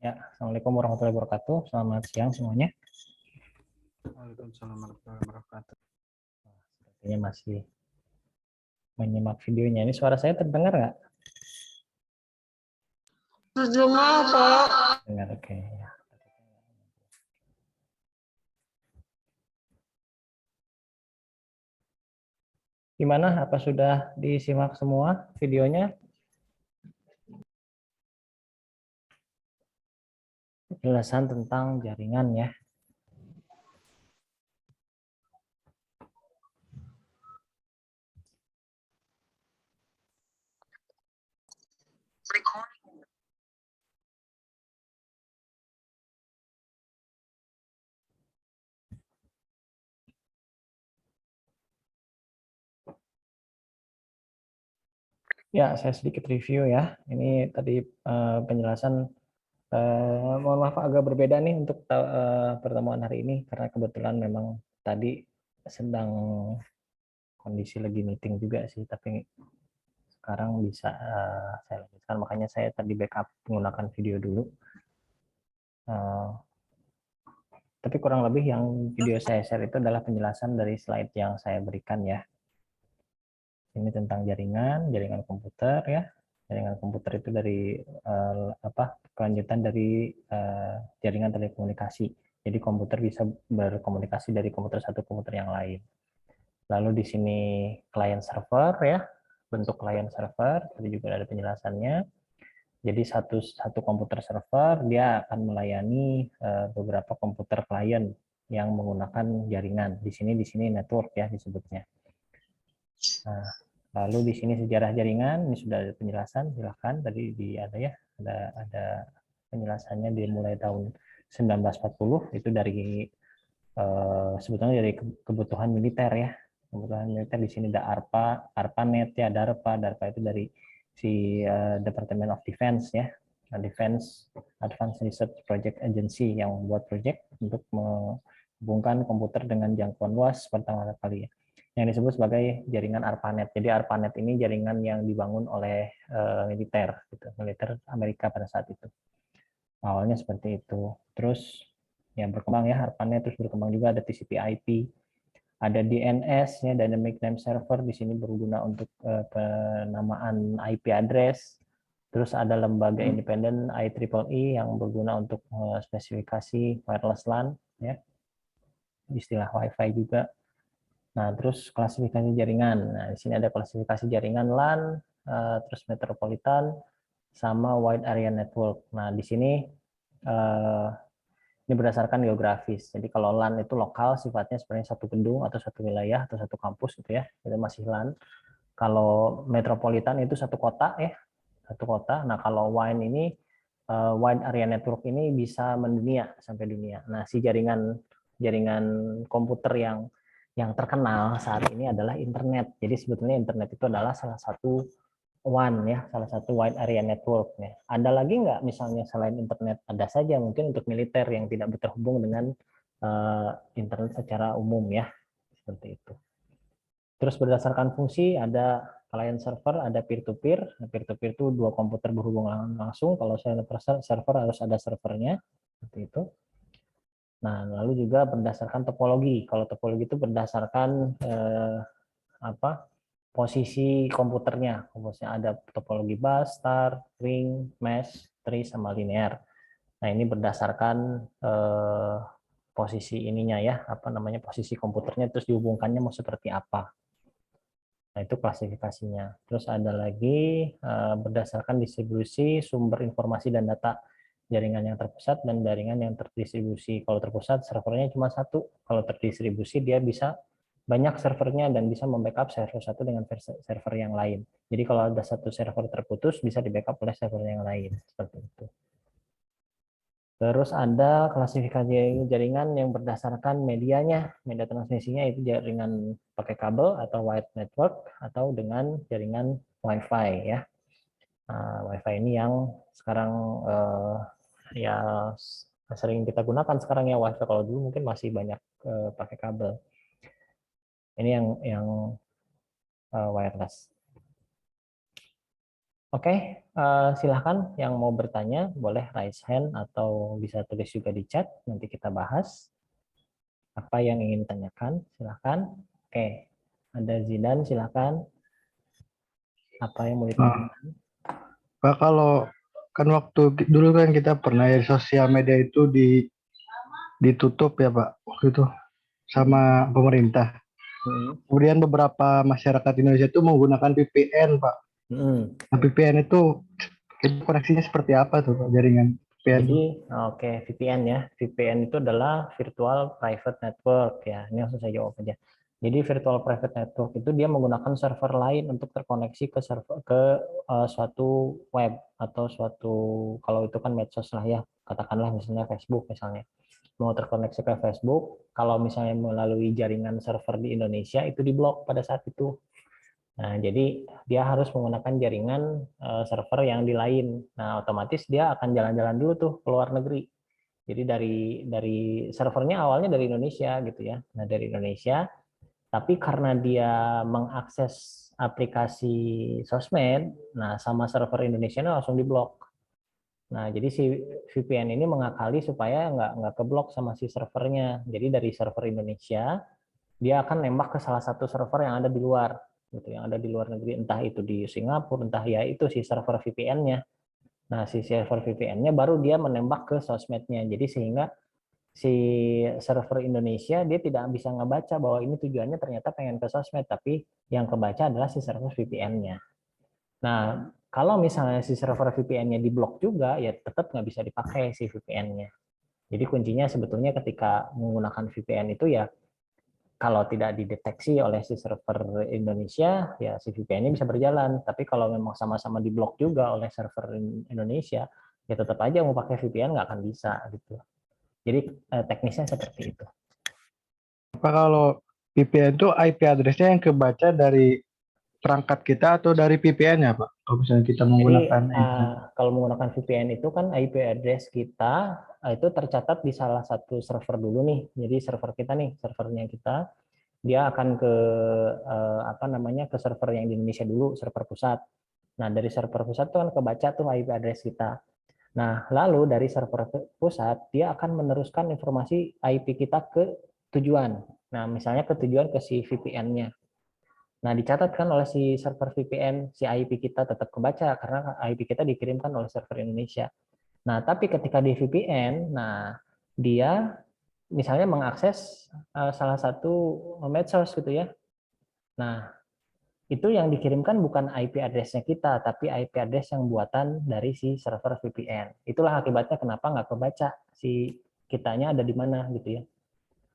Ya, Assalamualaikum warahmatullahi wabarakatuh. Selamat siang semuanya. Waalaikumsalam warahmatullahi wabarakatuh. Sepertinya masih menyimak videonya. Ini suara saya terdengar nggak? Terdengar, Pak. Dengar, oke. Ya. Gimana? Apa sudah disimak semua videonya? Penjelasan tentang jaringan ya. Ya, saya sedikit review ya. Ini tadi penjelasan, mohon maaf agak berbeda nih untuk pertemuan hari ini karena kebetulan memang tadi sedang kondisi lagi meeting juga sih, tapi sekarang bisa saya lanjutkan. Makanya saya tadi backup menggunakan video dulu. Tapi kurang lebih yang video saya share itu adalah penjelasan dari slide yang saya berikan ya. Ini tentang jaringan komputer ya. Jaringan komputer itu dari kelanjutan dari jaringan telekomunikasi. Jadi komputer bisa berkomunikasi dari komputer satu ke komputer yang lain. Lalu di sini client server ya, bentuk client server, tadi juga ada penjelasannya. Jadi satu komputer server dia akan melayani beberapa komputer klien yang menggunakan jaringan. Di sini network ya disebutnya. Nah, lalu di sini sejarah jaringan, ini sudah ada penjelasan, silahkan tadi ada ya, ada penjelasannya dimulai tahun 1940 itu dari sebetulnya dari kebutuhan militer ya. Kebutuhan militer di sini ada ARPANET ya, DARPA itu dari si Department of Defense ya, Defense Advanced Research Project Agency yang membuat proyek untuk menghubungkan komputer dengan jangkauan luas pertama kali ya, yang disebut sebagai jaringan ARPANET. Jadi ARPANET ini jaringan yang dibangun oleh militer, gitu, militer Amerika pada saat itu. Awalnya seperti itu. Terus ya berkembang ya ARPANET, terus berkembang juga ada TCP/IP, ada DNS ya, Dynamic Name Server, di sini berguna untuk penamaan IP address. Terus ada lembaga independen IEEE yang berguna untuk spesifikasi wireless LAN ya, istilah WiFi juga. Nah, terus klasifikasi jaringan. Nah, di sini ada klasifikasi jaringan LAN, terus metropolitan, sama wide area network. Nah, di sini ini berdasarkan geografis. Jadi kalau LAN itu lokal, sifatnya sebenarnya satu gedung atau satu wilayah atau satu kampus gitu ya, itu masih LAN. Kalau metropolitan itu satu kota ya, satu kota. Nah, kalau WAN ini wide area network ini bisa mendunia sampai dunia. Nah, si jaringan komputer yang terkenal saat ini adalah internet. Jadi sebetulnya internet itu adalah salah satu WAN ya, salah satu wide area network ya. Ada lagi nggak misalnya selain internet? Ada saja, mungkin untuk militer yang tidak terhubung dengan internet secara umum ya, seperti itu. Terus berdasarkan fungsi ada client server, ada peer-to-peer. Peer-to-peer itu dua komputer berhubung langsung. Kalau server harus ada servernya, seperti itu. Nah, lalu juga berdasarkan topologi. Kalau topologi itu berdasarkan posisi komputernya. Komputernya ada topologi bus, star, ring, mesh, tree, sama linear. Nah, ini berdasarkan posisi ininya ya, posisi komputernya, terus dihubungkannya mau seperti apa. Nah, itu klasifikasinya. Terus ada lagi berdasarkan distribusi sumber informasi dan data, jaringan yang terpusat dan jaringan yang terdistribusi. Kalau terpusat servernya cuma satu, kalau terdistribusi dia bisa banyak servernya dan bisa membackup server satu dengan server yang lain. Jadi kalau ada satu server terputus bisa di backup oleh server yang lain, seperti itu. Terus ada klasifikasi jaringan yang berdasarkan medianya, media transmisinya itu jaringan pakai kabel atau wired network atau dengan jaringan WiFi ya. Nah, WiFi ini yang sekarang ya sering kita gunakan sekarang ya WiFi. Kalau dulu mungkin masih banyak pakai kabel. Ini yang wireless. Oke, silahkan yang mau bertanya boleh raise hand atau bisa tulis juga di chat, nanti kita bahas apa yang ingin tanyakan, silahkan. Oke, ada Zidan, silahkan. Apa yang mau Nah, ditanyakan? Pak, kalau kan waktu dulu kan kita pernah ya sosial media itu ditutup ya Pak, waktu itu sama pemerintah. Hmm. Kemudian beberapa masyarakat Indonesia itu menggunakan VPN Pak. Hmm. Nah, VPN itu koneksinya seperti apa tuh Pak, jaringan VPN Jadi, tuh? oke, VPN ya. VPN itu adalah Virtual Private Network ya. Ini langsung saya jawab aja. Jadi Virtual Private Network itu dia menggunakan server lain untuk terkoneksi ke server suatu web atau suatu, kalau itu kan medsos lah ya. Katakanlah misalnya Facebook misalnya. Mau terkoneksi ke Facebook, kalau misalnya melalui jaringan server di Indonesia itu diblok pada saat itu. Nah, jadi dia harus menggunakan jaringan server yang di lain. Nah, otomatis dia akan jalan-jalan dulu tuh ke luar negeri. Jadi dari servernya awalnya dari Indonesia gitu ya. Nah, dari Indonesia, tapi karena dia mengakses aplikasi sosmed, nah sama server Indonesia langsung diblok. Nah, jadi si VPN ini mengakali supaya nggak keblok sama si servernya. Jadi dari server Indonesia dia akan nembak ke salah satu server yang ada di luar gitu, yang ada di luar negeri, entah itu di Singapura, entah ya itu si server VPN-nya. Nah, si server VPN-nya baru dia menembak ke sosmednya. Jadi sehingga si server Indonesia dia tidak bisa ngebaca bahwa ini tujuannya ternyata pengen ke sosmed, tapi yang kebaca adalah si server VPN-nya. Nah, kalau misalnya si server VPN-nya diblok juga, ya tetap nggak bisa dipakai si VPN-nya. Jadi kuncinya sebetulnya ketika menggunakan VPN itu ya kalau tidak dideteksi oleh si server Indonesia, ya si VPN-nya bisa berjalan. Tapi kalau memang sama-sama diblok juga oleh server Indonesia, ya tetap aja mau pakai VPN nggak akan bisa gitu. Jadi teknisnya seperti itu. Pak, kalau VPN itu IP address-nya yang kebaca dari perangkat kita atau dari VPN-nya Pak? Kalau misalnya kita Jadi menggunakan internet. kalau menggunakan VPN itu kan IP address kita itu tercatat di salah satu server dulu nih. Jadi server kita nih, servernya kita, dia akan ke apa namanya ke server yang di Indonesia dulu, server pusat. Nah, dari server pusat itu kan kebaca tuh IP address kita. Nah, lalu dari server pusat, dia akan meneruskan informasi IP kita ke tujuan. Nah, misalnya ke tujuan ke si VPN-nya. Nah, dicatatkan oleh si server VPN, si IP kita tetap kebaca karena IP kita dikirimkan oleh server Indonesia. Nah, tapi ketika di VPN, nah dia misalnya mengakses salah satu medsos gitu ya. Nah, itu yang dikirimkan bukan IP address-nya kita, tapi IP address yang buatan dari si server VPN. Itulah akibatnya kenapa nggak kebaca si kitanya ada di mana gitu ya.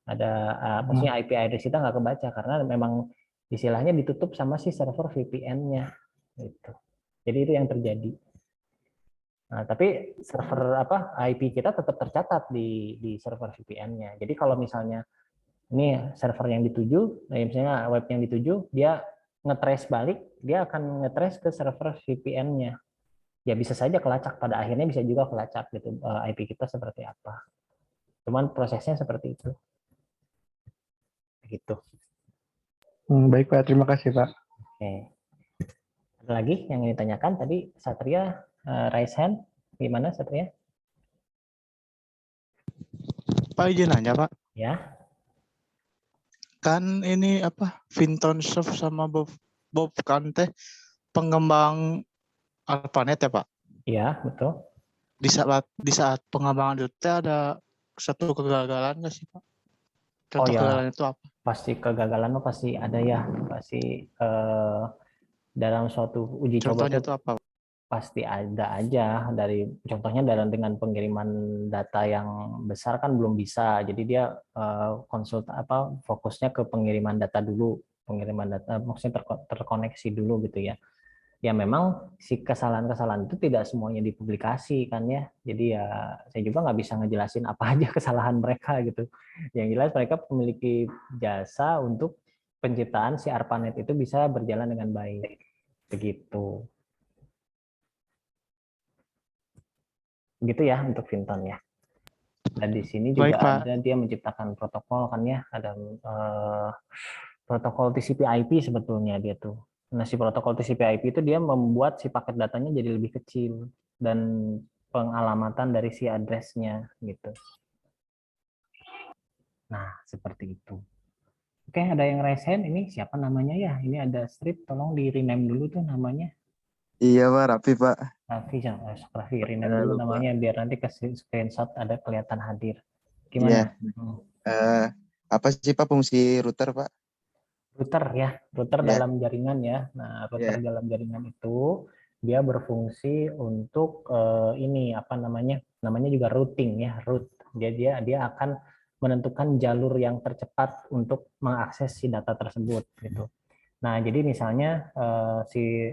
Ada maksudnya IP address kita nggak kebaca karena memang istilahnya ditutup sama si server VPN-nya gitu. Jadi itu yang terjadi. Nah, tapi server apa IP kita tetap tercatat di server VPN-nya. Jadi kalau misalnya ini server yang dituju, misalnya web yang dituju, dia ngetrace balik, dia akan ngetrace ke server VPN-nya. Ya bisa saja kelacak, pada akhirnya bisa juga kelacak gitu IP kita seperti apa. Cuman prosesnya seperti itu. Gitu. Baik Pak, terima kasih Pak. Oke. Ada lagi yang ingin ditanyakan? Tadi Satria raise hand. Gimana Satria? Pak izin nanya Pak, Ya. kan ini apa Vinton Cerf sama Bob Kante pengembang ARPANET ya Pak. Iya, betul. Di saat pengembangan itu ada satu kegagalan nggak sih Pak? Oh Contoh ya, kegagalan itu apa? pasti kegagalan pasti ada ya. Pasti dalam suatu uji coba Contohnya tuh itu apa? pasti ada aja dari contohnya dalam dengan pengiriman data yang besar kan belum bisa. Jadi dia fokusnya ke pengiriman data dulu, pengiriman data maksudnya terkoneksi dulu gitu ya. Ya memang si kesalahan-kesalahan itu tidak semuanya dipublikasi kan ya. Jadi ya saya juga nggak bisa ngejelasin apa aja kesalahan mereka gitu. Yang jelas mereka memiliki jasa untuk penciptaan si ARPANET itu bisa berjalan dengan baik. Begitu. Begitu ya untuk Vinton ya. Dan di sini Baik juga Pak. ada dia menciptakan protokol kan ya, ada protokol TCP/IP sebetulnya dia tuh. Nah, si protokol TCP/IP itu dia membuat si paket datanya jadi lebih kecil dan pengalamatan dari si address-nya gitu. Nah, seperti itu. Oke, ada yang resen ini siapa namanya ya? Ini ada strip, tolong di rename dulu tuh namanya. Iya Pak, rapi Pak. Raffi, rename dulu Lupa. namanya biar nanti ke screenshot ada kelihatan hadir. Iya. Gimana? Eh, apa sih Pak fungsi router Pak? Router ya, router Iya, dalam jaringan ya. Nah, router iya. dalam jaringan itu dia berfungsi untuk ini apa namanya? Namanya juga routing ya, route. Dia akan menentukan jalur yang tercepat untuk mengakses si data tersebut gitu. Nah, jadi misalnya si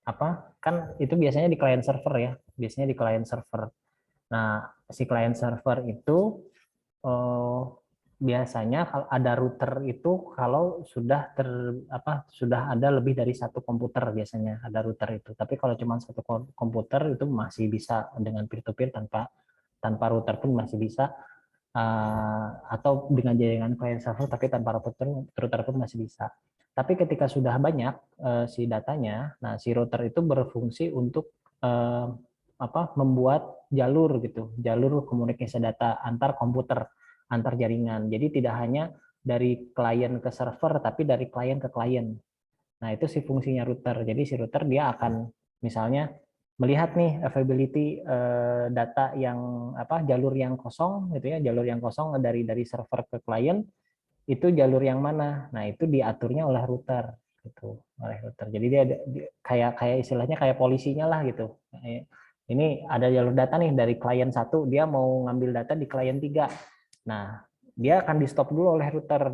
apa kan itu biasanya di client server ya, biasanya di client server. Nah, si client server itu eh, biasanya kalau ada router itu kalau sudah sudah ada lebih dari satu komputer biasanya ada router itu. Tapi kalau cuma satu komputer itu masih bisa dengan peer to peer tanpa tanpa router pun masih bisa atau dengan jaringan client server tapi tanpa router pun masih bisa. Tapi ketika sudah banyak si datanya, nah si router itu berfungsi untuk membuat jalur gitu, jalur komunikasi data antar komputer, antar jaringan. Jadi tidak hanya dari klien ke server, tapi dari klien ke klien. Nah itu sih fungsinya router. Jadi si router dia akan misalnya melihat nih availability data yang jalur yang kosong gitu ya, jalur yang kosong dari server ke klien itu jalur yang mana. Nah itu diaturnya oleh router gitu, oleh router. Jadi dia kayak kayak istilahnya kayak polisinya lah gitu. Ini ada jalur data nih dari klien satu, dia mau ngambil data di klien tiga. Nah, dia akan di stop dulu oleh router.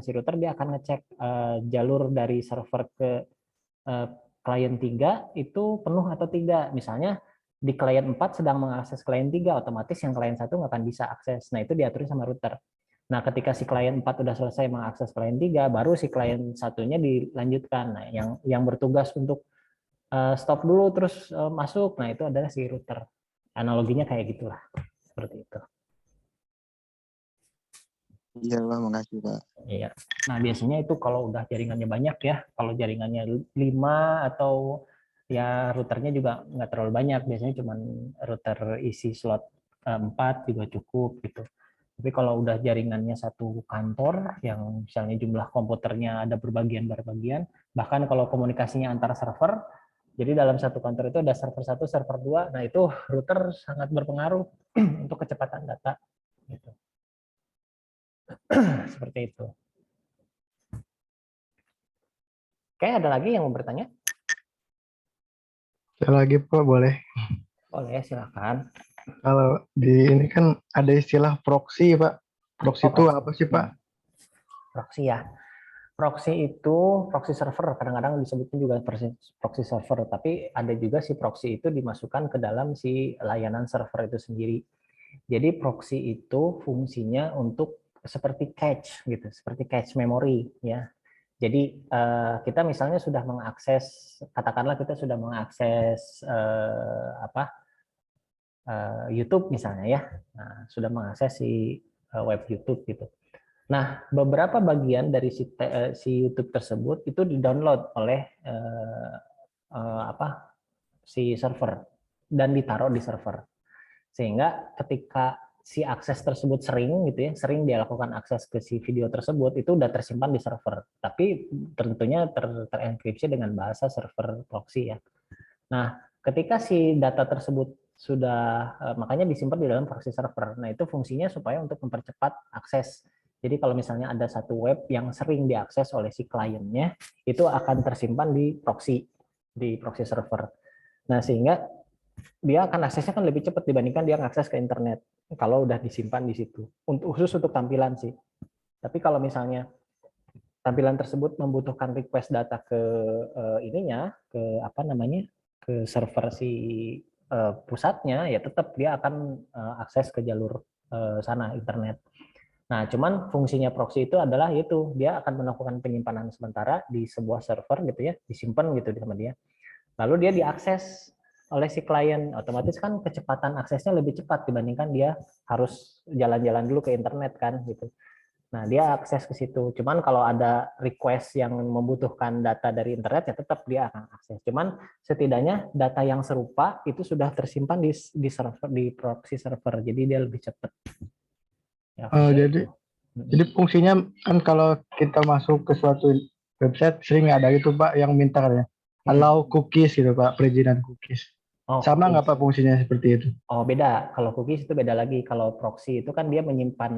Si router dia akan ngecek jalur dari server ke klien 3 itu penuh atau tidak. Misalnya di klien 4 sedang mengakses klien 3, otomatis yang klien 1 nggak akan bisa akses. Nah, itu diatur sama router. Nah, ketika si klien 4 udah selesai mengakses klien 3, baru si klien satunya dilanjutkan. Nah, yang bertugas untuk stop dulu terus masuk, nah itu adalah si router. Analoginya kayak gitulah, seperti itu. Iya Pak, makasih Pak. Iya. Nah, biasanya itu kalau udah jaringannya banyak ya, kalau jaringannya 5 atau ya routernya juga nggak terlalu banyak, biasanya cuma router isi slot 4 juga cukup gitu. Tapi kalau udah jaringannya satu kantor yang misalnya jumlah komputernya ada berbagian-berbagian, bahkan kalau komunikasinya antar server, jadi dalam satu kantor itu ada server 1, server 2, nah itu router sangat berpengaruh untuk kecepatan data. Gitu. Seperti itu. Oke, ada lagi yang mau bertanya? Sekali lagi Pak, boleh. Boleh, silakan. Kalau di ini kan ada istilah proxy Pak. Proxy itu apa sih Pak? Proxy ya. Proxy itu proxy server, kadang-kadang disebutnya juga proxy server, tapi ada juga si proxy itu dimasukkan ke dalam si layanan server itu sendiri. Jadi proxy itu fungsinya untuk seperti cache gitu, seperti cache memory ya. Jadi kita misalnya sudah mengakses, katakanlah kita sudah mengakses YouTube misalnya ya, nah, sudah mengakses si web YouTube gitu. Nah, beberapa bagian dari si YouTube tersebut itu di-download oleh si server dan ditaruh di server. Sehingga ketika si akses tersebut sering gitu ya, sering dia lakukan akses ke si video tersebut itu udah tersimpan di server. Tapi tentunya terenkripsi dengan bahasa server proxy ya. Nah, ketika si data tersebut sudah makanya disimpan di dalam proxy server. Nah, itu fungsinya supaya untuk mempercepat akses. Jadi kalau misalnya ada satu web yang sering diakses oleh si kliennya, itu akan tersimpan di proxy server. Nah, sehingga dia akan aksesnya kan lebih cepat dibandingkan dia mengakses ke internet kalau udah disimpan di situ. Khusus untuk tampilan sih. Tapi kalau misalnya tampilan tersebut membutuhkan request data ke ininya, ke apa namanya, ke server si pusatnya, ya tetap dia akan akses ke jalur sana internet. Nah, cuman fungsinya proxy itu adalah itu dia akan melakukan penyimpanan sementara di sebuah server gitu ya, disimpan gitu sama dia. Lalu dia diakses oleh si klien, otomatis kan kecepatan aksesnya lebih cepat dibandingkan dia harus jalan-jalan dulu ke internet kan gitu. Nah, dia akses ke situ. Cuman kalau ada request yang membutuhkan data dari internet, ya tetap dia akan akses. Cuman setidaknya data yang serupa itu sudah tersimpan di server, di proxy server. Jadi dia lebih cepat. Ya, Jadi fungsinya kan kalau kita masuk ke suatu website sering ada gitu Pak yang minta katanya allow cookies gitu Pak, perizinan cookies. Oh, Sama nggak cookies. Pak fungsinya seperti itu? Oh, beda. Kalau cookies itu beda lagi. Kalau proxy itu kan dia menyimpan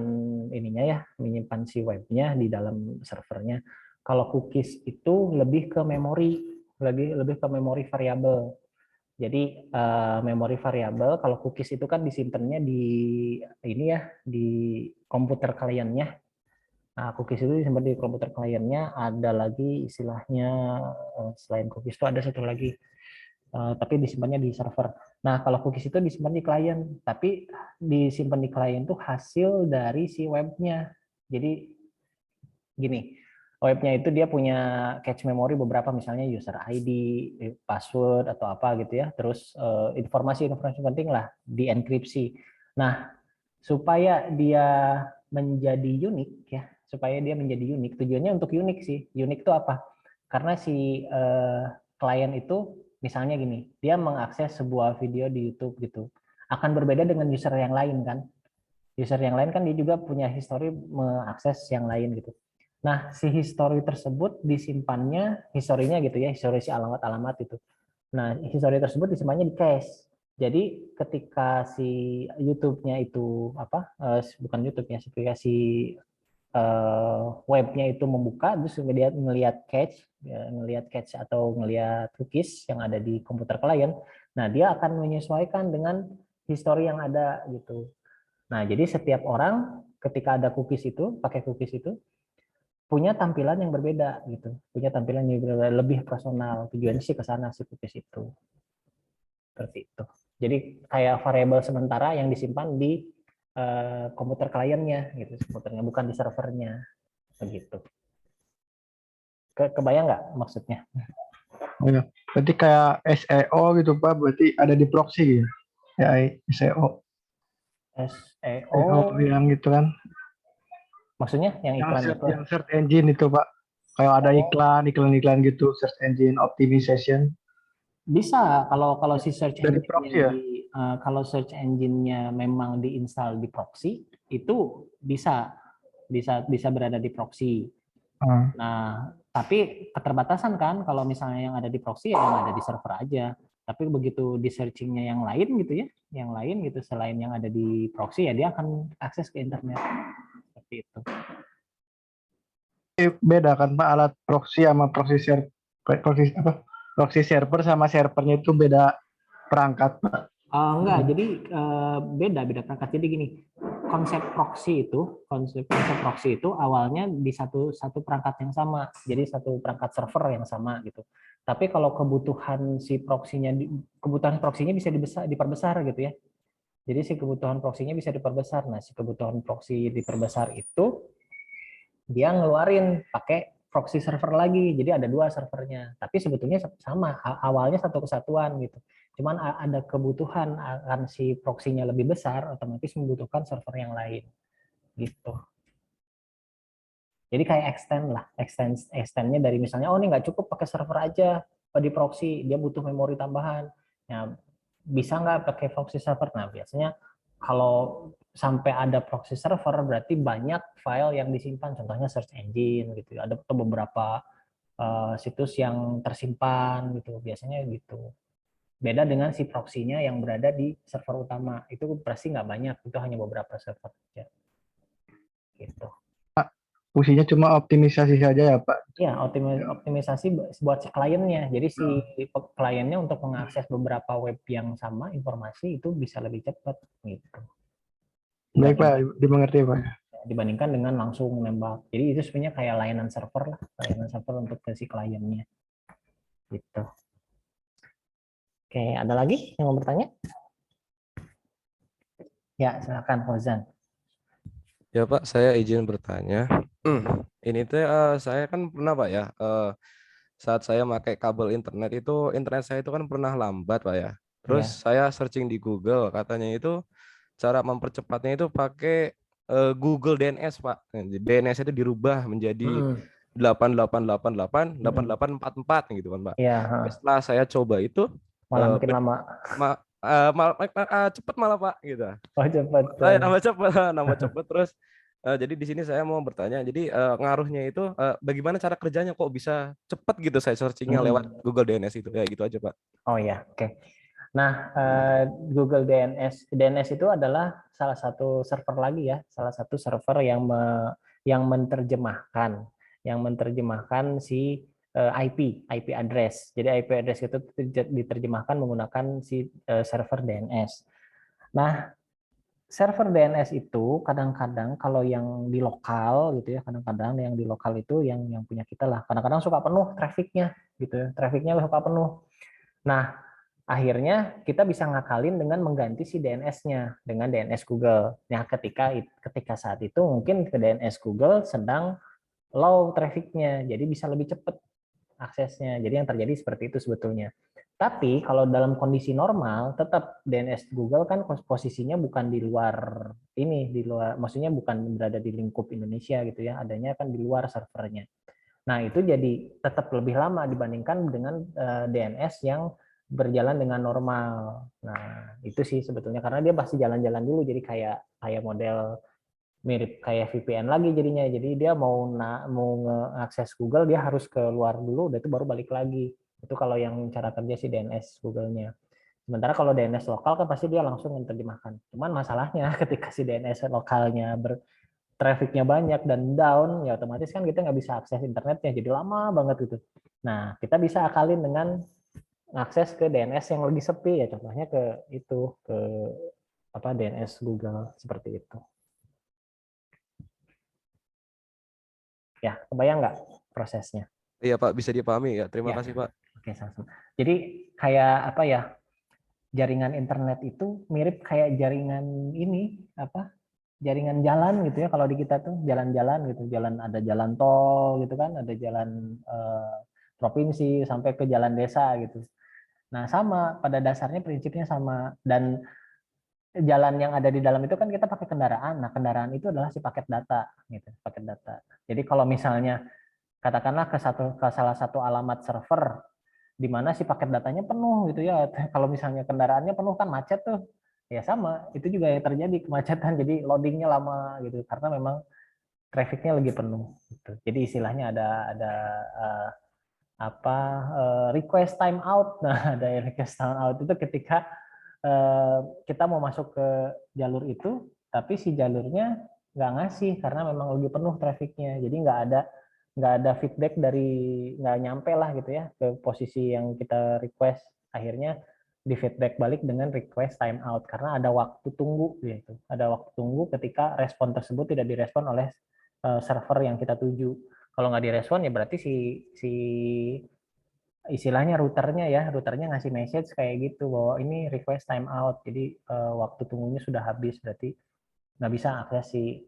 ininya ya, menyimpan si webnya di dalam servernya. Kalau cookies itu lebih ke memori, lebih ke memori variabel. Jadi memori variabel kalau cookies itu kan disimpannya di ini ya, di komputer kliennya. Nah, cookies itu disimpan di komputer kliennya. Ada lagi istilahnya selain cookies itu ada satu lagi. Tapi disimpannya di server. Nah, kalau cookies itu disimpan di klien, tapi disimpan di klien itu hasil dari si webnya. Jadi gini, webnya itu dia punya cache memory beberapa, misalnya user ID, password atau apa gitu ya. Terus informasi-informasi penting lah dienkripsi. Nah, supaya dia menjadi unik ya, supaya dia menjadi unik. Tujuannya untuk unik sih. Unik itu apa? Karena si klien itu misalnya gini, dia mengakses sebuah video di YouTube gitu. Akan berbeda dengan user yang lain kan. User yang lain kan dia juga punya histori mengakses yang lain gitu. Nah, si histori tersebut disimpannya, historinya gitu ya, histori si alamat-alamat itu. Nah, histori tersebut disimpannya di cache. Jadi ketika si YouTube-nya itu apa? Bukan YouTube-nya, ketika si webnya itu membuka, terus dia ngelihat cache, ngelihat cache atau ngelihat cookies yang ada di komputer klien. Nah, dia akan menyesuaikan dengan histori yang ada gitu. Nah, jadi setiap orang ketika ada cookies itu, pakai cookies itu, punya tampilan yang berbeda gitu, punya tampilan yang berbeda, lebih personal. Tujuannya sih ke sana si cookies itu. Seperti itu. Jadi kayak variabel sementara yang disimpan di komputer kliennya gitu, komputernya bukan di servernya, begitu. Kebayang nggak maksudnya? Ya. Berarti kayak SEO gitu Pak, berarti ada di proxy gitu. Ya, SEO. SEO SEO yang gitu kan. maksudnya yang iklan itu? Yang search engine itu Pak. Kayak ada iklan-iklan gitu, search engine optimization. Bisa kalau si search Dari engine-nya proxy ya? kalau search engine-nya memang diinstal di proxy itu bisa berada di proxy. Hmm. Nah, tapi keterbatasan kan kalau misalnya yang ada di proxy ya yang ada di server aja. Tapi begitu di searching-nya yang lain gitu ya, yang lain gitu selain yang ada di proxy ya dia akan akses ke internet. Seperti itu. Beda kan Pak, alat proxy sama proxy server sama servernya itu beda perangkat Pak. Enggak, jadi beda perangkat. Jadi gini, konsep proxy itu awalnya di satu perangkat yang sama, jadi satu perangkat server yang sama gitu. Tapi kalau kebutuhan proxy-nya bisa diperbesar gitu ya. Jadi si kebutuhan proxy-nya bisa diperbesar. Nah, si kebutuhan proxy diperbesar itu dia ngeluarin pakai proxy server lagi. Jadi ada dua servernya. Tapi sebetulnya sama, awalnya satu kesatuan gitu. Cuman ada kebutuhan akan si proxy-nya lebih besar, otomatis membutuhkan server yang lain gitu. Jadi kayak extendnya dari misalnya, oh ini nggak cukup pakai server aja di proxy, dia butuh memori tambahan. Nah, bisa nggak pakai proxy server? Nah, biasanya kalau sampai ada proxy server berarti banyak file yang disimpan, contohnya search engine gitu. Ada beberapa situs yang tersimpan gitu, biasanya gitu. Beda dengan si proxy-nya yang berada di server utama, itu pasti nggak banyak, itu hanya beberapa server saja. Gitu. Fungsinya cuma optimisasi saja ya Pak. Ya, optimisasi buat si kliennya. Jadi si kliennya untuk mengakses beberapa web yang sama informasi itu bisa lebih cepat gitu. Baik Pak, dimengerti Pak. Dibandingkan dengan langsung nembak. Jadi itu sebenarnya kayak layanan server lah, layanan server untuk ke si kliennya. Gitu. Oke, ada lagi yang mau bertanya? Ya, silakan Fauzan. Ya Pak, saya izin bertanya. Ini tuh saya kan pernah Pak ya, saat saya pakai kabel internet itu, internet saya itu kan pernah lambat Pak ya. Terus Ya. saya searching di Google, katanya itu cara mempercepatnya itu pakai Google DNS, Pak. DNS itu dirubah menjadi Mm-mm. 8888 gitu kan, Pak. Iya, Tapi setelah saya coba itu malah makin lama. cepet malah, Pak, gitu. Oh, cepet. Nambah cepet terus. Jadi di sini saya mau bertanya, jadi ngaruhnya itu bagaimana cara kerjanya kok bisa cepet gitu saya searchingnya lewat Google DNS itu, ya gitu aja, Pak. Oh ya, oke. Nah, Google DNS itu adalah salah satu server lagi ya, salah satu server yang menerjemahkan si IP address. Jadi IP address itu diterjemahkan menggunakan si server DNS. Nah, server DNS itu kadang-kadang kalau yang di lokal gitu ya, kadang-kadang yang di lokal itu yang punya kita lah, kadang-kadang suka penuh trafficnya gitu ya, trafficnya suka penuh. Nah, akhirnya kita bisa ngakalin dengan mengganti si DNS-nya dengan DNS Google. Nah, ketika saat itu mungkin ke DNS Google sedang low traffic-nya, jadi bisa lebih cepat aksesnya. Jadi yang terjadi seperti itu sebetulnya. Tapi kalau dalam kondisi normal, tetap DNS Google kan posisinya bukan di luar maksudnya bukan berada di lingkup Indonesia gitu ya, adanya kan di luar servernya. Nah, itu jadi tetap lebih lama dibandingkan dengan DNS yang berjalan dengan normal. Nah, itu sih sebetulnya karena dia pasti jalan-jalan dulu, jadi kayak model mirip kayak VPN lagi jadinya. Jadi dia mau ngeakses Google, dia harus keluar dulu, udah itu baru balik lagi. Itu kalau yang cara kerja si DNS Google-nya. Sementara kalau DNS lokal kan pasti dia langsung menerjemahkan. Cuman masalahnya ketika si DNS lokalnya trafficnya banyak dan down, ya otomatis kan kita nggak bisa akses internetnya, jadi lama banget gitu. Nah, kita bisa akalin dengan akses ke DNS yang lagi sepi ya, contohnya ke DNS Google seperti itu. Ya, kebayang nggak prosesnya? Iya, Pak, bisa dipahami ya. Terima Ya. kasih, Pak. Oke, sama-sama. Jadi kayak apa ya? Jaringan internet itu mirip kayak jaringan jaringan jalan gitu ya, kalau di kita tuh jalan-jalan gitu, ada jalan tol gitu kan, ada jalan provinsi sampai ke jalan desa gitu. Nah, sama pada dasarnya prinsipnya sama, dan jalan yang ada di dalam itu kan kita pakai kendaraan. Nah, kendaraan itu adalah si paket data gitu, paket data. Jadi kalau misalnya katakanlah ke salah satu alamat server di mana si paket datanya penuh gitu ya. Kalau misalnya kendaraannya penuh kan macet tuh. Ya sama, itu juga yang terjadi kemacetan. Jadi loadingnya lama gitu karena memang trafficnya lagi penuh. Gitu. Jadi istilahnya ada request time out. Nah, ada request time out itu ketika kita mau masuk ke jalur itu, tapi si jalurnya nggak ngasih karena memang lagi penuh trafficnya. Jadi nggak ada feedback nggak nyampe lah gitu ya ke posisi yang kita request. Akhirnya di feedback balik dengan request time out karena ada waktu tunggu gitu. Ada waktu tunggu ketika respon tersebut tidak direspon oleh server yang kita tuju. Kalau nggak direspon ya berarti si istilahnya routernya ngasih message kayak gitu bahwa ini request time out. Jadi waktu tunggunya sudah habis, berarti nggak bisa akses si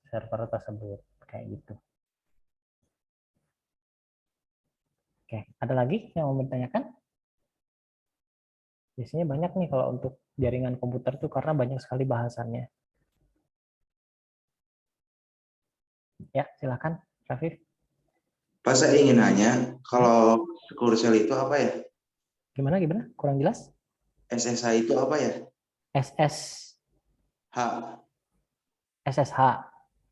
server tersebut kayak gitu. Oke, ada lagi yang mau bertanyakan? Biasanya banyak nih kalau untuk jaringan komputer tuh karena banyak sekali bahasannya. Ya, silakan, Rafif. Pak, saya ingin nanya, kalau Kursel itu apa ya? Gimana? Kurang jelas? SSH itu apa ya? SSH.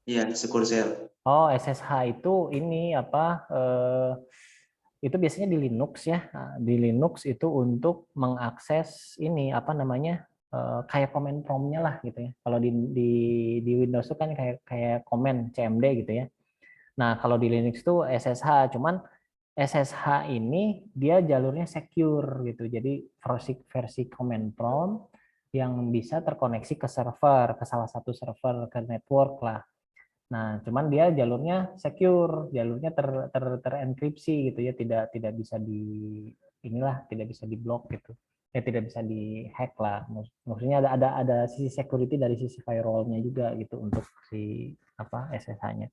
Iya, Sekursel. Oh, SSH itu ini itu biasanya di Linux ya. Nah, di Linux itu untuk mengakses ini kayak command prompt-nya lah gitu ya. Kalau di Windows itu kan kayak command CMD gitu ya. Nah, kalau di Linux itu SSH, cuman SSH ini dia jalurnya secure gitu. Jadi versi command prompt yang bisa terkoneksi ke server, ke salah satu server, ke network lah. Nah, cuman dia jalurnya secure, jalurnya terenkripsi gitu ya, tidak bisa tidak bisa diblok gitu. Ya tidak bisa dihack lah. Maksudnya ada sisi security dari sisi firewall-nya juga gitu untuk si SSH-nya.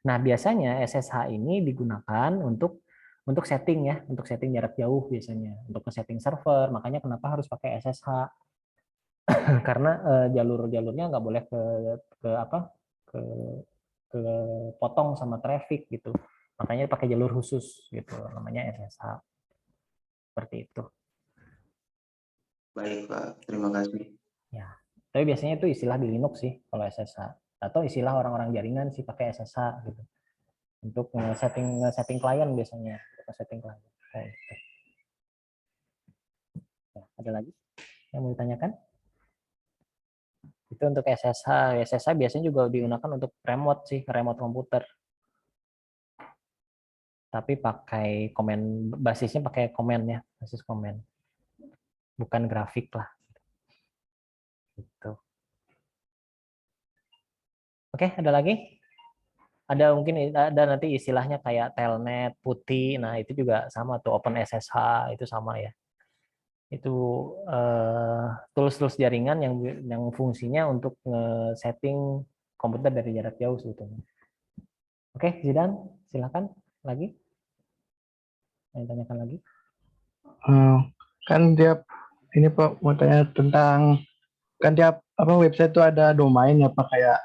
Nah, biasanya SSH ini digunakan untuk setting ya, untuk setting jarak jauh biasanya, untuk setting server. Makanya kenapa harus pakai SSH. karena jalur-jalurnya nggak boleh ke apa ke ke potong sama traffic gitu. Makanya pakai jalur khusus gitu, namanya SSH. Seperti itu. Baik, Pak. Terima kasih. Ya. Tapi biasanya itu istilah di Linux sih kalau SSH. Atau istilah orang-orang jaringan sih pakai SSH gitu. Untuk setting klien biasanya, setting klien. Kayak gitu. Ya, ada lagi yang mau ditanyakan? Itu untuk SSH. SSH biasanya juga digunakan untuk remote sih, remote komputer. Tapi pakai komen, basisnya pakai komen ya, basis komen. Bukan grafik lah. Gitu. Oke, ada lagi? Ada mungkin ada nanti istilahnya kayak telnet, putih. Nah, itu juga sama tuh Open SSH itu sama ya. Itu tools-tools jaringan yang fungsinya untuk setting komputer dari jarak jauh sebetulnya. Oke, Zidan, silakan lagi. Yang tanyakan lagi. Kan tiap ini Pak mau tanya tentang kan tiap apa website itu ada domain ya Pak kayak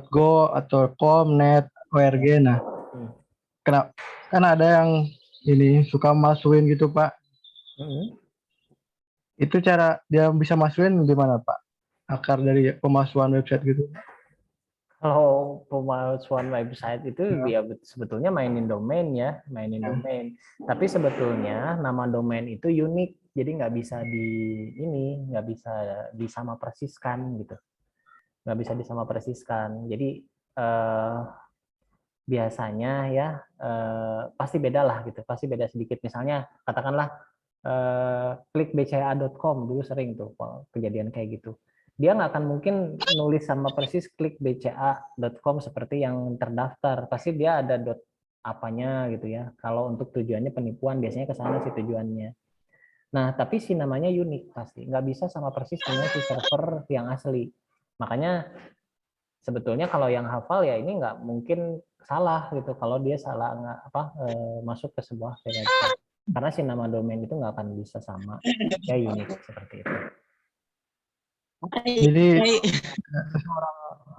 .go atau .com, .net, .org. Nah, kenapa kan ada yang ini suka masukin gitu Pak. Itu cara dia bisa masukin gimana Pak? Akar dari pemasukan website gitu. Kalau pemalsuan website itu ya sebetulnya mainin domain ya, mainin domain. Tapi sebetulnya nama domain itu unik, jadi nggak bisa nggak bisa disama persiskan gitu, nggak bisa disama persiskan. Jadi biasanya ya pasti beda lah gitu, pasti beda sedikit. Misalnya katakanlah klikbca.com dulu sering tuh kejadian kayak gitu. Dia nggak akan mungkin nulis sama persis klikbca.com seperti yang terdaftar. Pasti dia ada dot apanya gitu ya. Kalau untuk tujuannya penipuan biasanya ke sana sih tujuannya. Nah, tapi si namanya unik pasti. Nggak bisa sama persis dengan si server yang asli. Makanya sebetulnya kalau yang hafal ya ini nggak mungkin salah gitu kalau dia salah masuk ke sebuah website. Karena si nama domain itu nggak akan bisa sama. Ya unik seperti itu. Jadi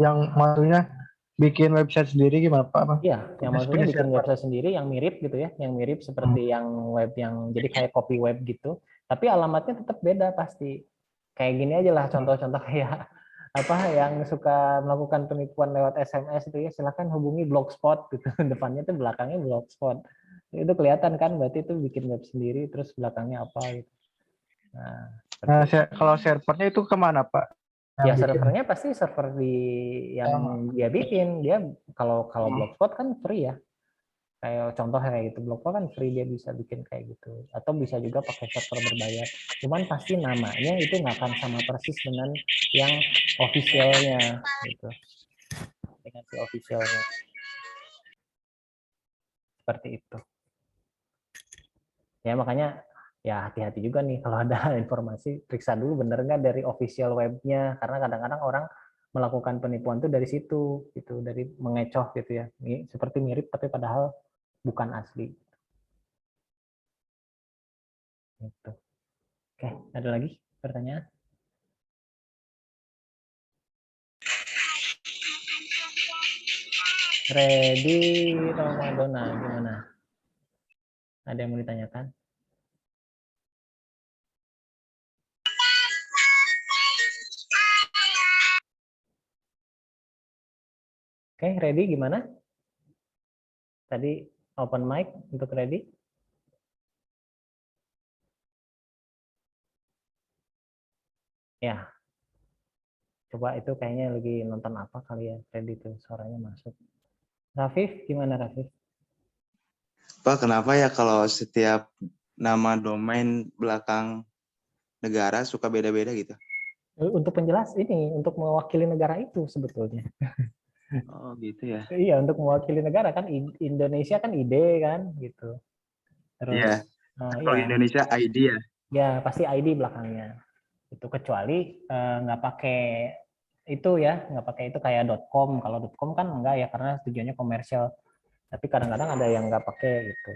yang maksudnya bikin website sendiri gimana Pak? Iya, yang maksudnya bikin website sendiri yang mirip gitu ya, yang mirip seperti yang web yang jadi kayak copy web gitu, tapi alamatnya tetap beda pasti. Kayak gini aja lah contoh-contoh kayak apa yang suka melakukan penipuan lewat SMS itu ya silakan hubungi Blogspot gitu, depannya tuh belakangnya Blogspot. Itu kelihatan kan berarti itu bikin web sendiri terus belakangnya apa gitu. Nah, kalau servernya itu kemana Pak? Ya servernya pasti server yang dia bikin. Dia kalau Blogspot kan free ya. Kayak contoh kayak gitu, Blogspot kan free, dia bisa bikin kayak gitu. Atau bisa juga pakai server berbayar. Cuman pasti namanya itu nggak akan sama persis dengan yang officialnya gitu. Dengan si officialnya. Seperti itu. Ya makanya ya hati-hati juga nih kalau ada informasi, periksa dulu bener nggak dari official webnya, karena kadang-kadang orang melakukan penipuan tuh dari situ, gitu, dari mengecoh gitu ya, seperti mirip tapi padahal bukan asli. Gitu. Oke, ada lagi pertanyaan? Ready Ramadona gimana? Ada yang mau ditanyakan? Oke, ready gimana? Tadi open mic untuk ready. Ya. Coba itu kayaknya lagi nonton apa kali ya. Ready tuh suaranya masuk. Rafif, gimana Rafif? Pak, kenapa ya kalau setiap nama domain belakang negara suka beda-beda gitu? Untuk penjelas ini, untuk mewakili negara itu sebetulnya. Oh gitu ya. Iya, untuk mewakili negara kan Indonesia kan ID kan gitu. Terus Iya. Kalau ya, Indonesia ID ya. ya pasti ID belakangnya. Itu kecuali nggak pakai itu ya, nggak pakai itu kayak .com. Kalau .com kan enggak ya karena tujuannya komersial. Tapi kadang-kadang ada yang nggak pakai gitu.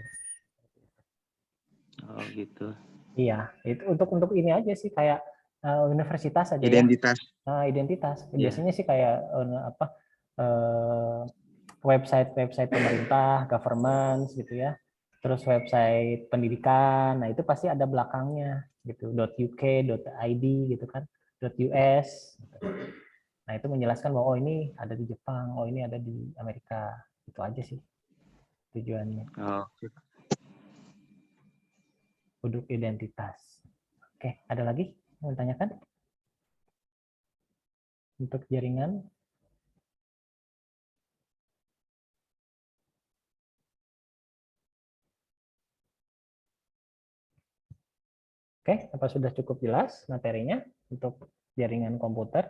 Oh gitu. Iya, itu untuk ini aja sih kayak Universitas aja ya. Identitas. Identitas. Iya. Biasanya sih kayak website pemerintah, government gitu ya. Terus website pendidikan. Nah, itu pasti ada belakangnya gitu. .uk, .id gitu kan. .us. Nah, itu menjelaskan bahwa oh ini ada di Jepang, oh ini ada di Amerika. Itu aja sih tujuannya. Oh. Produk identitas. Oke, ada lagi yang mau ditanyakan? Untuk jaringan. Oke, apa sudah cukup jelas materinya untuk jaringan komputer?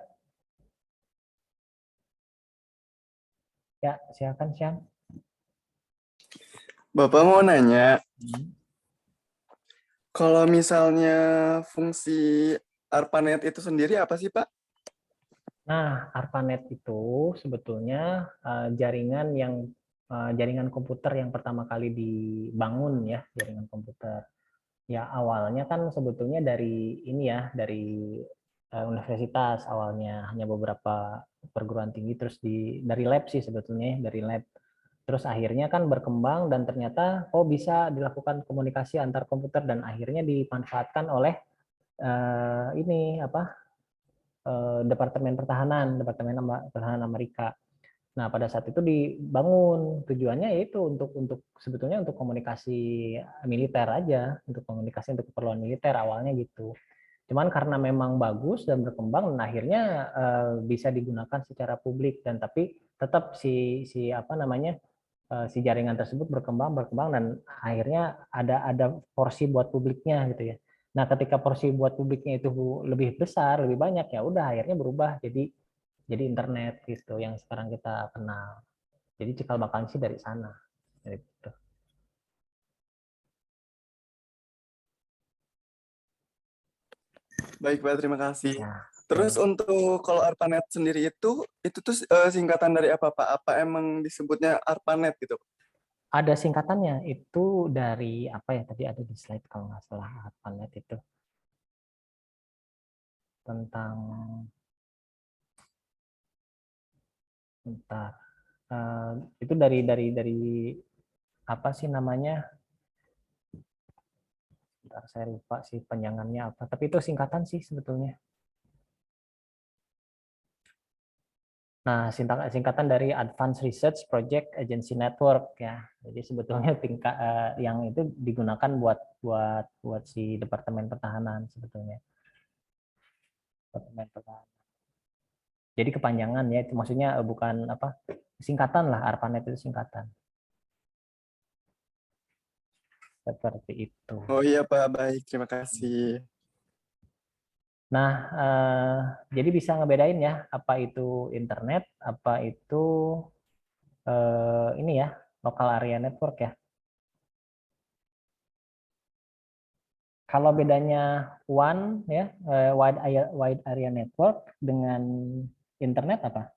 Ya, silakan Syam. Bapak mau nanya, kalau misalnya fungsi ARPANET itu sendiri apa sih, Pak? Nah, ARPANET itu sebetulnya jaringan komputer yang pertama kali dibangun ya, jaringan komputer. Ya, awalnya kan sebetulnya dari ini ya, dari universitas awalnya hanya beberapa perguruan tinggi, terus dari lab sih sebetulnya, dari lab. Terus akhirnya kan berkembang dan ternyata oh bisa dilakukan komunikasi antar komputer dan akhirnya dimanfaatkan oleh ini apa Departemen Pertahanan Amerika. Nah, pada saat itu dibangun tujuannya yaitu untuk sebetulnya untuk komunikasi militer aja, untuk komunikasi untuk keperluan militer awalnya gitu. Cuman karena memang bagus dan berkembang, dan akhirnya bisa digunakan secara publik dan tapi tetap si apa namanya si jaringan tersebut berkembang dan akhirnya ada porsi buat publiknya gitu ya. Nah, ketika porsi buat publiknya itu lebih besar, lebih banyak ya udah akhirnya berubah jadi internet gitu yang sekarang kita kenal. Jadi cikal bakalnya sih dari sana. Gitu. Baik, Pak, terima kasih. Nah, Terus untuk kalau ARPANET sendiri itu tuh singkatan dari apa, Pak? Apa emang disebutnya ARPANET gitu? ada singkatannya itu dari apa ya tadi ada di slide kalau nggak salah ARPANET itu tentang bentar. Itu dari apa sih namanya? Bentar, saya lupa sih panjangannya apa. Tapi itu singkatan sih sebetulnya. Nah, singkatan dari Advanced Research Project Agency Network ya. Jadi sebetulnya tingkat yang itu digunakan buat si Departemen Pertahanan sebetulnya. Departemen Pertahanan. Jadi kepanjangan ya, itu maksudnya bukan apa singkatan lah, ARPANET itu singkatan. Seperti itu. Oh iya, Pak, baik, terima kasih. Nah, jadi bisa ngebedain ya, apa itu internet, apa itu ini ya, local area network ya. Kalau bedanya WAN ya, wide area network dengan internet apa?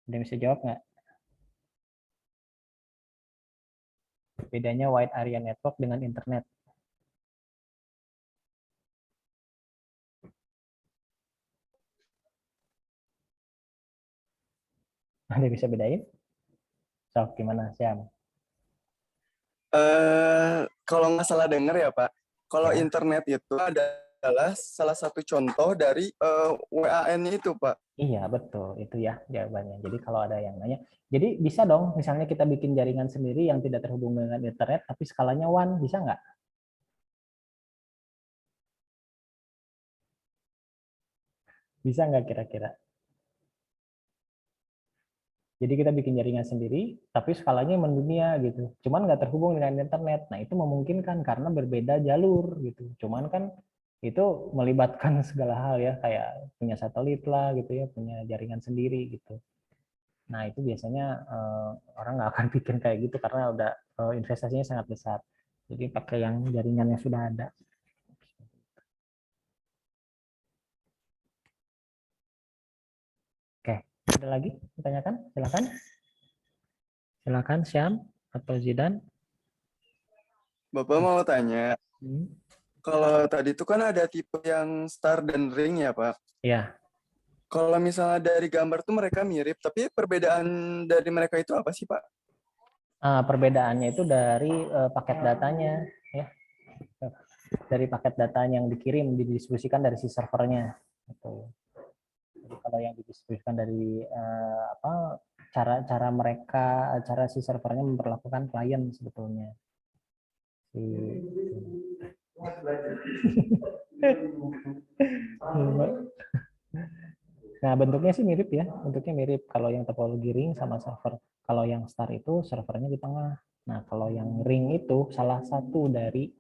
Ada yang bisa jawab nggak? Bedanya wide area network dengan internet. Ada yang bisa bedain? So, gimana, Syam? Kalau nggak salah dengar ya, Pak, kalau Ya. internet itu adalah salah satu contoh dari WAN itu, Pak. Iya, betul. Itu ya jawabannya. Jadi kalau ada yang nanya, jadi bisa dong misalnya kita bikin jaringan sendiri yang tidak terhubung dengan internet, tapi skalanya WAN, bisa nggak? Bisa nggak kira-kira? Jadi kita bikin jaringan sendiri, tapi skalanya mendunia gitu. Cuman nggak terhubung dengan internet. Nah itu memungkinkan karena berbeda jalur gitu. Cuman kan itu melibatkan segala hal ya, kayak punya satelit lah gitu ya, punya jaringan sendiri gitu. Nah itu biasanya orang nggak akan bikin kayak gitu karena udah investasinya sangat besar. Jadi pakai yang jaringan yang sudah ada. Oke, ada lagi ditanyakan? Silakan. Silakan Syam atau Zidan. Bapak mau tanya, Kalau tadi itu kan ada tipe yang star dan ring ya, Pak. Ya, Kalau misalnya dari gambar tuh mereka mirip, tapi perbedaan dari mereka itu apa sih, Pak? perbedaannya itu dari paket datanya, ya, dari paket data yang dikirim didistribusikan dari si servernya. Gitu. Jadi kalau yang didistribusikan dari cara mereka, cara si servernya memperlakukan klien sebetulnya. Nah, bentuknya sih mirip ya, bentuknya mirip. Kalau yang topologi ring sama server, kalau yang star itu servernya di tengah. Nah, kalau yang ring itu salah satu dari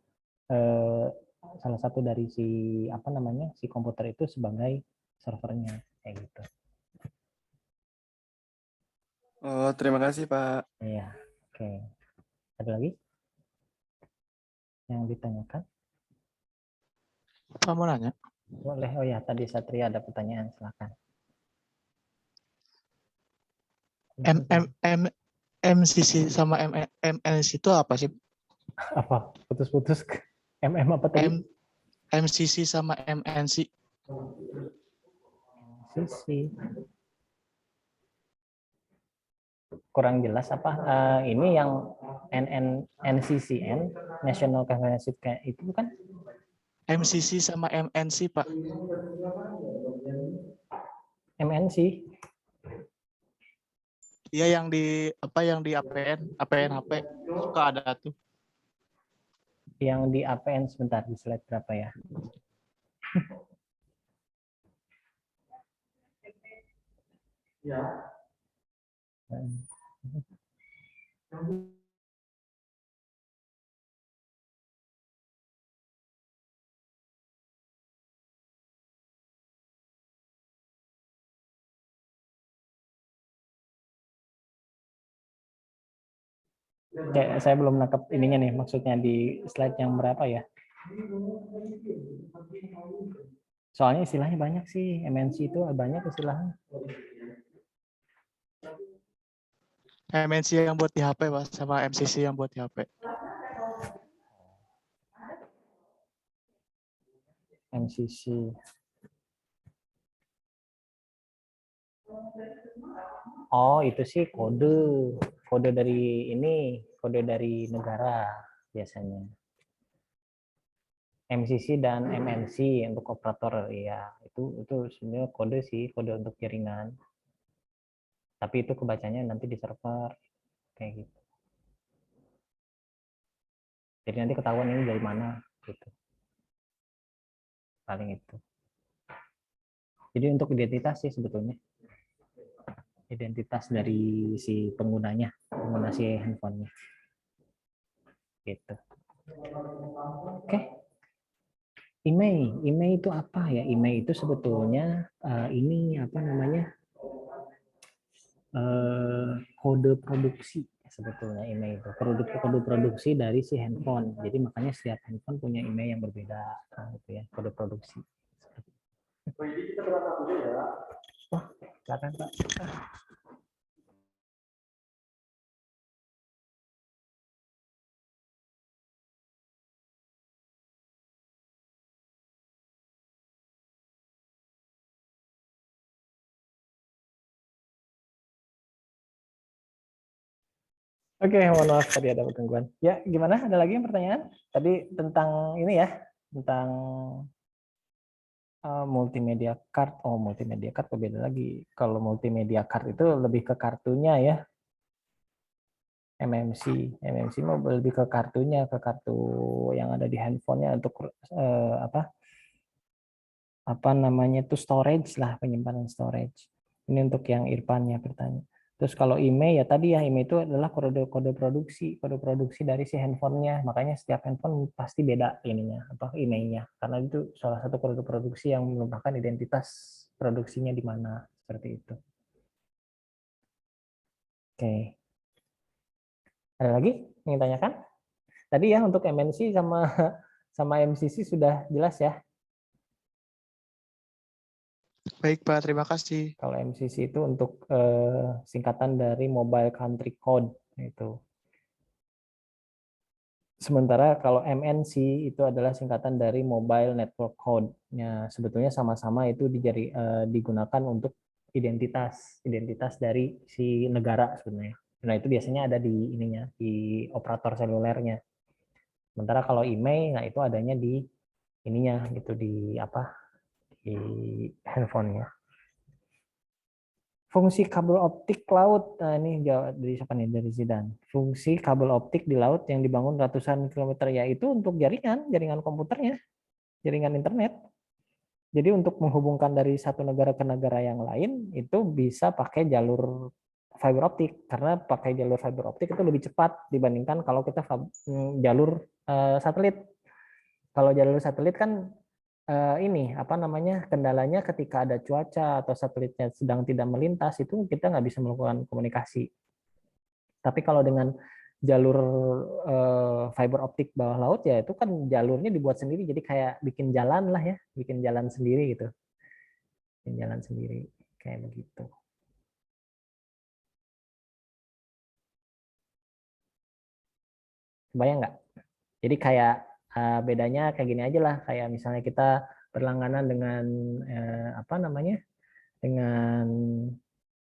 si si komputer itu sebagai servernya kayak gitu. Oh, terima kasih, Pak. Iya, oke. Ada lagi yang ditanyakan? Pak mau nanya. Boleh. Oh ya, tadi Satria ada pertanyaan, silakan. MCC sama MNC itu apa sih? Apa? Putus-putus. MM apa tadi? MCC sama MNC. Sisi. Kurang jelas apa? Ini yang NCCN, National Comprehensive itu kan? MCC sama MNC, Pak. MNC. Iya, yang di APN HP suka ada tuh. Yang di APN sebentar, di slide berapa ya? Ya. Oke, saya belum nangkep ininya nih, maksudnya di slide yang berapa ya? Soalnya istilahnya banyak sih, MNC itu banyak istilahnya. MNC yang buat di HP, Pak, sama MCC yang buat di HP. MCC. Oh, itu sih kode dari kode dari negara biasanya. MCC dan MNC untuk operator ya, itu sebenarnya kode untuk jaringan. Tapi itu kebacanya nanti di server kayak gitu. Jadi nanti ketahuan ini dari mana gitu. Paling itu. Jadi untuk identitas sih sebetulnya. Identitas dari si pengguna si handphonenya. Gitu. Oke. Email itu apa ya? Email itu sebetulnya kode produksi sebetulnya email itu. Kode produksi dari si handphone. Jadi makanya setiap handphone punya email yang berbeda gitu ya, kode produksi. Jadi kita berangkat dulu ya. Wah, silakan Pak. Oke, mohon maaf tadi ada gangguan. Ya, gimana? Ada lagi yang pertanyaan? Tadi tentang ini ya, tentang multimedia card. Oh, multimedia card berbeda lagi. Kalau multimedia card itu lebih ke kartunya ya. MMC mau lebih ke kartunya, ke kartu yang ada di handphonenya untuk apa namanya itu storage lah, penyimpanan storage. Ini untuk yang Irfan ya bertanya. Terus kalau email ya tadi ya, email itu adalah kode produksi dari si handphonenya. Makanya setiap handphone pasti beda ininya, emailnya. Karena itu salah satu kode produksi yang merupakan identitas produksinya di mana, seperti itu. Oke. Ada lagi yang ditanyakan? Tadi ya untuk MNC sama MCC sudah jelas ya. Baik, Pak, terima kasih. Kalau MCC itu untuk singkatan dari Mobile Country Code itu. Sementara kalau MNC itu adalah singkatan dari Mobile Network Code-nya. Sebetulnya sama-sama itu digunakan untuk identitas dari si negara sebenarnya. Nah, itu biasanya ada di ininya, di operator selulernya. Sementara kalau email, nah itu adanya di ininya gitu, di apa? Di handphonenya. Fungsi kabel optik laut. Nah, ini jawab dari siapa nih? Dari Zidan. Fungsi kabel optik di laut yang dibangun ratusan kilometer, yaitu untuk jaringan komputernya, jaringan internet. Jadi untuk menghubungkan dari satu negara ke negara yang lain itu bisa pakai jalur fiber optik, karena pakai jalur fiber optik itu lebih cepat dibandingkan kalau kita jalur satelit. Kalau jalur satelit kan ini apa namanya, kendalanya ketika ada cuaca atau satelitnya sedang tidak melintas itu kita nggak bisa melakukan komunikasi. Tapi kalau dengan jalur fiber optik bawah laut ya itu kan jalurnya dibuat sendiri, jadi kayak bikin jalan lah ya, bikin jalan sendiri gitu, bikin jalan sendiri kayak begitu. Kebayang nggak? Jadi kayak bedanya kayak gini aja lah, kayak misalnya kita berlangganan dengan apa namanya, dengan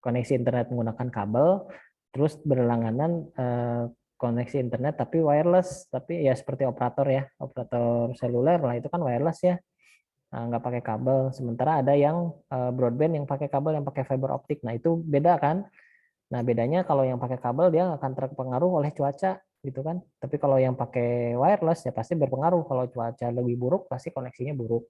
koneksi internet menggunakan kabel, terus berlangganan koneksi internet tapi wireless, tapi ya seperti operator ya, operator seluler lah itu kan wireless ya, nggak pakai kabel. Sementara ada yang broadband yang pakai kabel, yang pakai fiber optik. Nah itu beda kan. Nah bedanya kalau yang pakai kabel dia nggak akan terpengaruh oleh cuaca gitu kan. Tapi kalau yang pakai wireless ya pasti berpengaruh. Kalau cuaca lebih buruk pasti koneksinya buruk.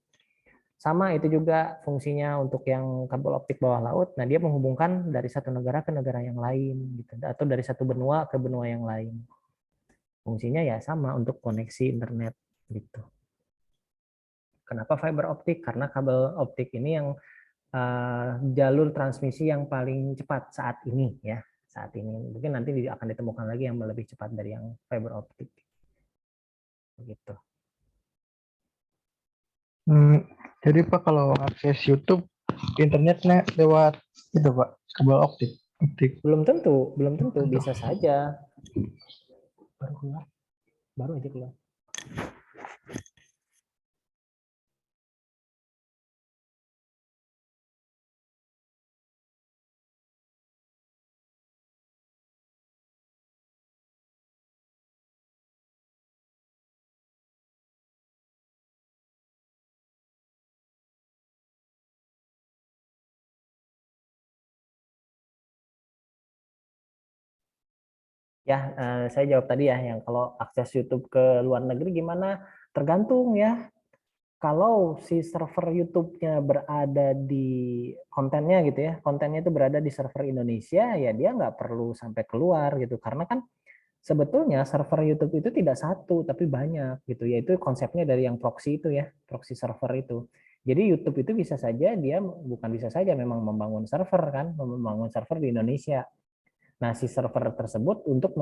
Sama itu juga fungsinya untuk yang kabel optik bawah laut. Nah, dia menghubungkan dari satu negara ke negara yang lain gitu, atau dari satu benua ke benua yang lain. Fungsinya ya sama untuk koneksi internet gitu. Kenapa fiber optik? Karena kabel optik ini yang jalur transmisi yang paling cepat saat ini ya. Saat ini mungkin nanti akan ditemukan lagi yang lebih cepat dari yang fiber optik. Begitu. Jadi Pak kalau akses YouTube internetnya lewat itu Pak, kabel optik. Belum tentu bisa saja. Baru keluar, baru aja keluar. Ya, saya jawab tadi ya, yang kalau akses YouTube ke luar negeri gimana? Tergantung ya. Kalau si server YouTube-nya berada di kontennya gitu ya, kontennya itu berada di server Indonesia, ya dia nggak perlu sampai keluar gitu. Karena kan sebetulnya server YouTube itu tidak satu, tapi banyak gitu. Yaitu konsepnya dari yang proxy itu ya, proxy server itu. Jadi YouTube itu bisa saja dia, bukan bisa saja, memang membangun server kan, membangun server di Indonesia. Nah, si server tersebut untuk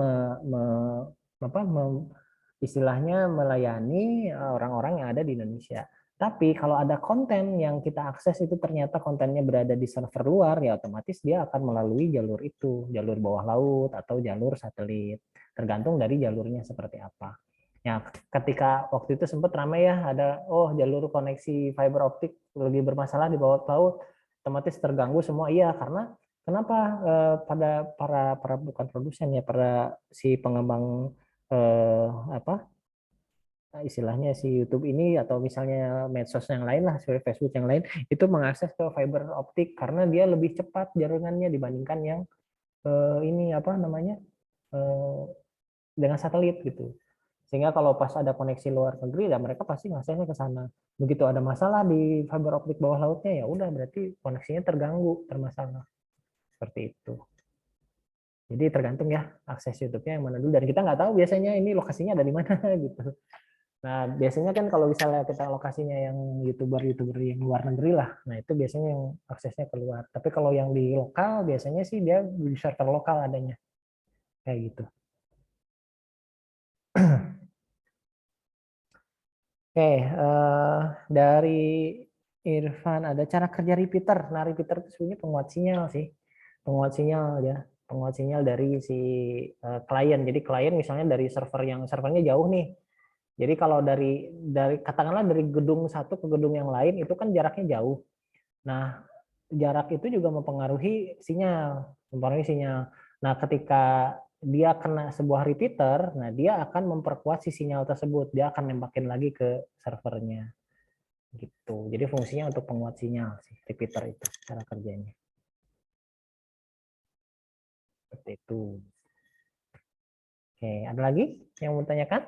istilahnya melayani orang-orang yang ada di Indonesia. Tapi kalau ada konten yang kita akses itu ternyata kontennya berada di server luar, ya otomatis dia akan melalui jalur itu, jalur bawah laut atau jalur satelit. Tergantung dari jalurnya seperti apa. Ya, ketika waktu itu sempat ramai ya, ada jalur koneksi fiber optik lagi bermasalah di bawah laut, otomatis terganggu semua. Iya, karena kenapa pada para bukan produsen ya, para si pengembang apa istilahnya si YouTube ini atau misalnya medsos yang lain lah, seperti Facebook yang lain, itu mengakses ke fiber optik karena dia lebih cepat jaringannya dibandingkan yang ini apa namanya dengan satelit gitu. Sehingga kalau pas ada koneksi luar negeri, ya mereka pasti ngaksesnya ke sana. Begitu ada masalah di fiber optik bawah lautnya, ya udah berarti koneksinya terganggu, bermasalah. Seperti itu. Jadi tergantung ya akses YouTube-nya yang mana dulu, dan kita nggak tahu biasanya ini lokasinya ada di mana gitu. Nah biasanya kan kalau misalnya kita lokasinya yang YouTuber yang luar negeri lah, nah itu biasanya yang aksesnya keluar. Tapi kalau yang di lokal biasanya sih dia di server lokal adanya kayak gitu. Oke, dari Irfan ada cara kerja repeater. Nah repeater itu sebenarnya penguat sinyal sih, penguat sinyal ya. penguat sinyal dari si klien. Jadi klien misalnya dari servernya jauh nih. Jadi kalau dari katakanlah dari gedung satu ke gedung yang lain itu kan jaraknya jauh. Nah, jarak itu juga mempengaruhi sinyal. Nah, ketika dia kena sebuah repeater, nah dia akan memperkuat si sinyal tersebut. Dia akan nembakin lagi ke servernya. Gitu. Jadi fungsinya untuk penguat sinyal sih repeater itu cara kerjanya. Seperti itu. Oke, ada lagi yang mau tanyakan?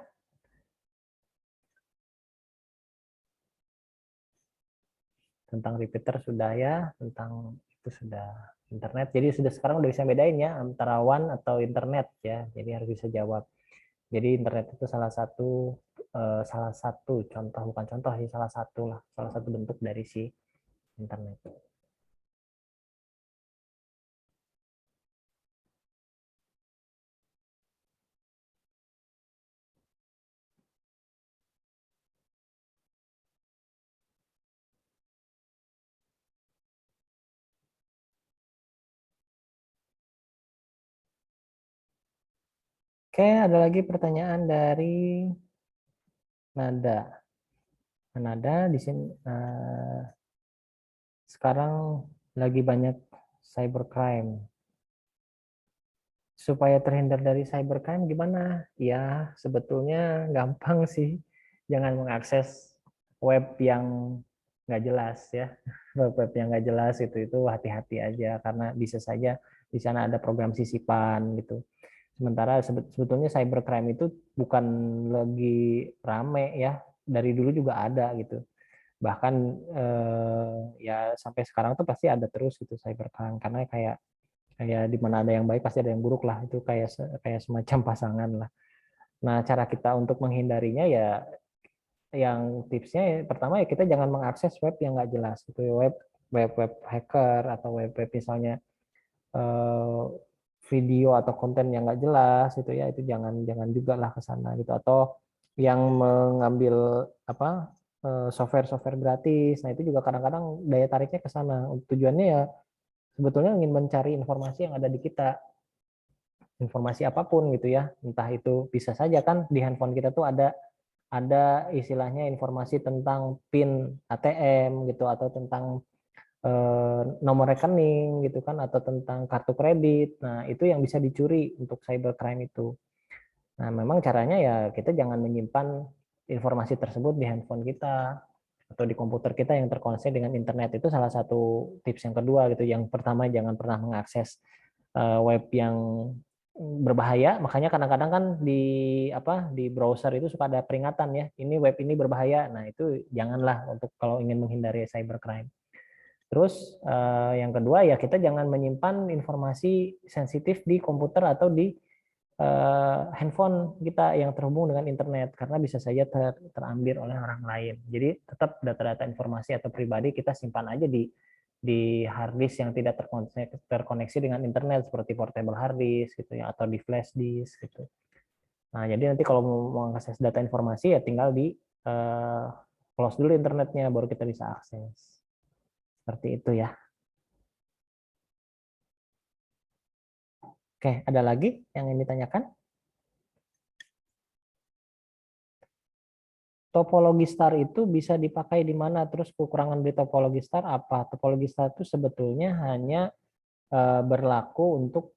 Tentang repeater sudah ya, tentang itu sudah internet. Jadi sudah sekarang udah bisa bedain ya antara WAN atau internet ya. Jadi harus bisa jawab. Jadi internet itu salah satu contoh, bukan contoh sih, salah satu bentuk dari si internet. Oke, ada lagi pertanyaan dari Nada. Nada di sini sekarang lagi banyak cybercrime. Supaya terhindar dari cybercrime gimana? Ya, sebetulnya gampang sih. Jangan mengakses web yang nggak jelas ya. Web yang nggak jelas itu hati-hati aja karena bisa saja di sana ada program sisipan gitu. Sementara sebetulnya cybercrime itu bukan lagi rame ya, dari dulu juga ada gitu. Bahkan ya sampai sekarang tuh pasti ada terus gitu cybercrime karena kayak di mana ada yang baik pasti ada yang buruk lah, itu kayak semacam pasangan lah. Nah, cara kita untuk menghindarinya ya yang tipsnya pertama ya kita jangan mengakses web yang nggak jelas itu web hacker atau web misalnya eh, video atau konten yang nggak jelas itu ya, itu jangan juga lah ke sana gitu, atau yang mengambil apa software gratis. Nah, itu juga kadang-kadang daya tariknya ke sana. Tujuannya ya sebetulnya ingin mencari informasi yang ada di kita, informasi apapun gitu ya, entah itu bisa saja kan di handphone kita tuh ada istilahnya informasi tentang PIN ATM gitu, atau tentang nomor rekening gitu kan, atau tentang kartu kredit. Nah, itu yang bisa dicuri untuk cybercrime itu. Nah, memang caranya ya kita jangan menyimpan informasi tersebut di handphone kita atau di komputer kita yang terkoneksi dengan internet. Itu salah satu tips yang kedua gitu. Yang pertama, jangan pernah mengakses web yang berbahaya. Makanya kadang-kadang kan di browser itu suka ada peringatan ya, ini web ini berbahaya. Nah, itu janganlah untuk kalau ingin menghindari cybercrime. Terus yang kedua ya kita jangan menyimpan informasi sensitif di komputer atau di handphone kita yang terhubung dengan internet karena bisa saja terambil oleh orang lain. Jadi tetap data-data informasi atau pribadi kita simpan aja di hard disk yang tidak terkoneksi dengan internet seperti portable hard disk gitu ya, atau di flash disk gitu. Nah, jadi nanti kalau mau mengakses data informasi ya tinggal di close dulu internetnya baru kita bisa akses. Seperti itu ya. Oke, ada lagi yang ingin ditanyakan? Topologi star itu bisa dipakai di mana? Terus kekurangan dari topologi star apa? Topologi star itu sebetulnya hanya berlaku untuk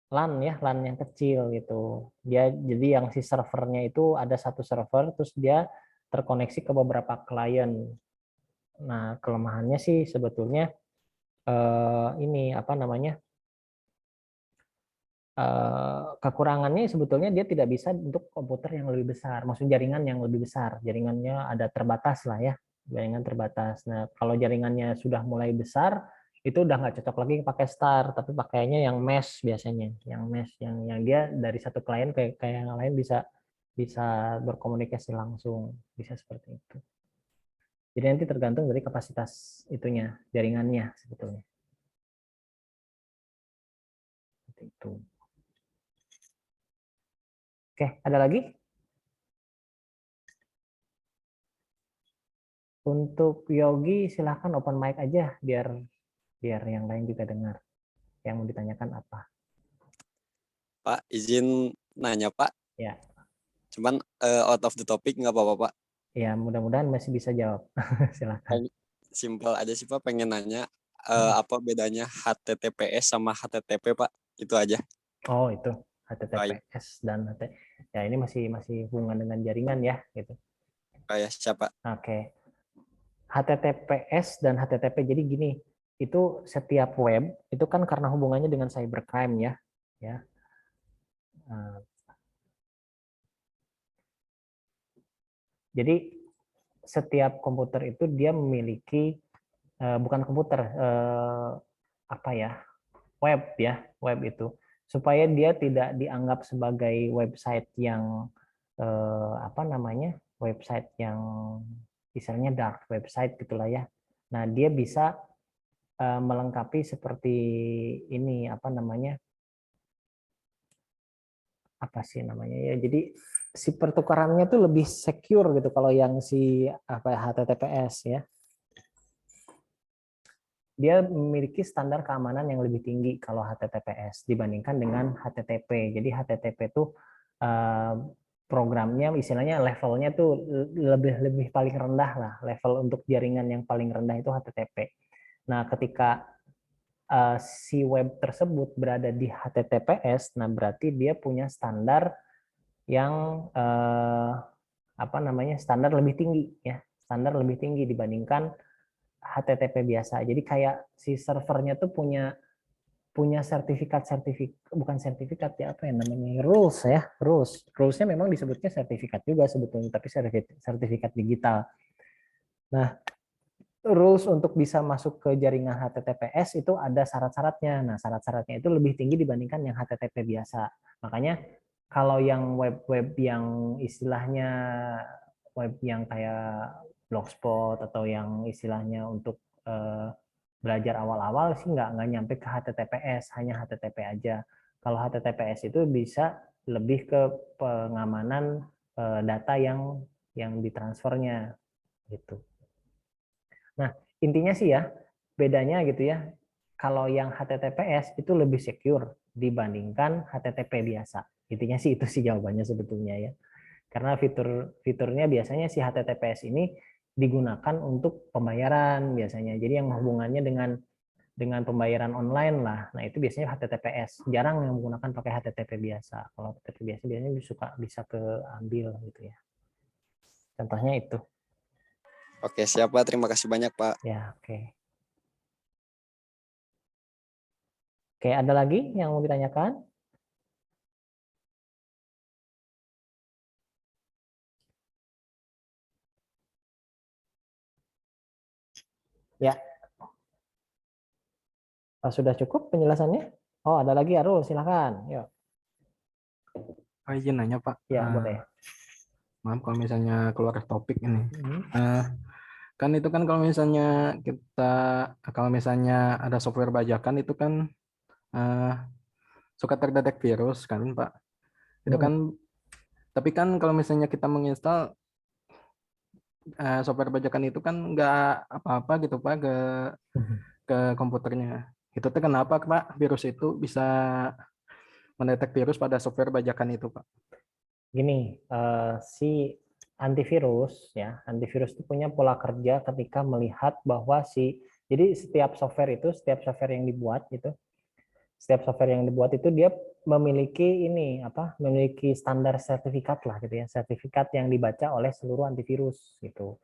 LAN ya, LAN yang kecil gitu. Dia jadi yang si servernya itu ada satu server, terus dia terkoneksi ke beberapa klien. Nah, kelemahannya sih sebetulnya ini apa namanya? Kekurangannya sebetulnya dia tidak bisa untuk komputer yang lebih besar, maksud jaringan yang lebih besar, jaringannya ada terbatas lah ya, jaringan terbatas. Nah, kalau jaringannya sudah mulai besar, itu udah nggak cocok lagi pakai star, tapi pakainya yang mesh biasanya, yang mesh yang dia dari satu klien ke yang lain bisa bisa berkomunikasi langsung, bisa seperti itu. Jadi nanti tergantung dari kapasitas itunya, jaringannya sebetulnya. Seperti itu. Oke, ada lagi? Untuk Yogi silahkan open mic aja biar yang lain juga dengar. Yang mau ditanyakan apa? Pak, izin nanya Pak. Ya. Cuman out of the topic nggak apa-apa Pak. Ya, mudah-mudahan masih bisa jawab. Silakan. Simpel aja sih Pak, pengen nanya apa bedanya HTTPS sama HTTP Pak? Itu aja. Oh, itu HTTPS dan ya ini masih hubungan dengan jaringan ya gitu. Kayak siapa? Oke. HTTPS dan HTTP, jadi gini, itu setiap web itu kan karena hubungannya dengan cybercrime ya. Jadi setiap komputer itu dia memiliki bukan komputer web itu, supaya dia tidak dianggap sebagai website yang website yang misalnya dark website gitulah ya. Nah, dia bisa melengkapi seperti ini ya. Jadi si pertukarannya tuh lebih secure gitu kalau yang si HTTPS ya. Dia memiliki standar keamanan yang lebih tinggi kalau HTTPS dibandingkan dengan HTTP. Jadi HTTP itu programnya istilahnya levelnya tuh lebih paling rendah lah, level untuk jaringan yang paling rendah itu HTTP. Nah, ketika si web tersebut berada di HTTPS, nah berarti dia punya standar yang standar lebih tinggi ya, standar lebih tinggi dibandingkan HTTP biasa. Jadi kayak si servernya tuh punya rulesnya memang disebutnya sertifikat juga sebetulnya, tapi sertifikat digital. Nah, rules untuk bisa masuk ke jaringan HTTPS itu ada syarat-syaratnya. Nah, syarat-syaratnya itu lebih tinggi dibandingkan yang HTTP biasa. Makanya kalau yang web-web yang istilahnya web yang kayak Blogspot atau yang istilahnya untuk belajar awal-awal sih nggak nyampe ke HTTPS, hanya HTTP aja. Kalau HTTPS itu bisa lebih ke pengamanan data yang ditransfernya gitu. Nah, intinya sih ya, bedanya gitu ya, kalau yang HTTPS itu lebih secure dibandingkan HTTP biasa. Intinya sih itu sih jawabannya sebetulnya ya. Karena fiturnya biasanya si HTTPS ini digunakan untuk pembayaran biasanya. Jadi yang hubungannya dengan pembayaran online lah. Nah, itu biasanya HTTPS. Jarang yang menggunakan pakai HTTP biasa. Kalau HTTP biasa biasanya bisa keambil gitu ya. Contohnya itu. Oke, siap Pak. Terima kasih banyak Pak. Ya, oke. Oke, ada lagi yang mau ditanyakan? Ya. Sudah cukup penjelasannya? Oh, ada lagi Arul, silakan. Yuk. Izin nanya Pak. Ya, boleh. Maaf kalau misalnya keluar topik ini. Kan itu kan kalau misalnya ada software bajakan itu kan suka terdetek virus kan Pak. Itu kan, tapi kan kalau misalnya kita menginstal software bajakan itu kan nggak apa-apa gitu Pak ke komputernya. Itu tuh kenapa Pak virus itu bisa mendetek virus pada software bajakan itu Pak? Gini, si antivirus itu punya pola kerja ketika melihat bahwa jadi setiap software yang dibuat itu dia memiliki standar sertifikat lah gitu ya, sertifikat yang dibaca oleh seluruh antivirus gitu.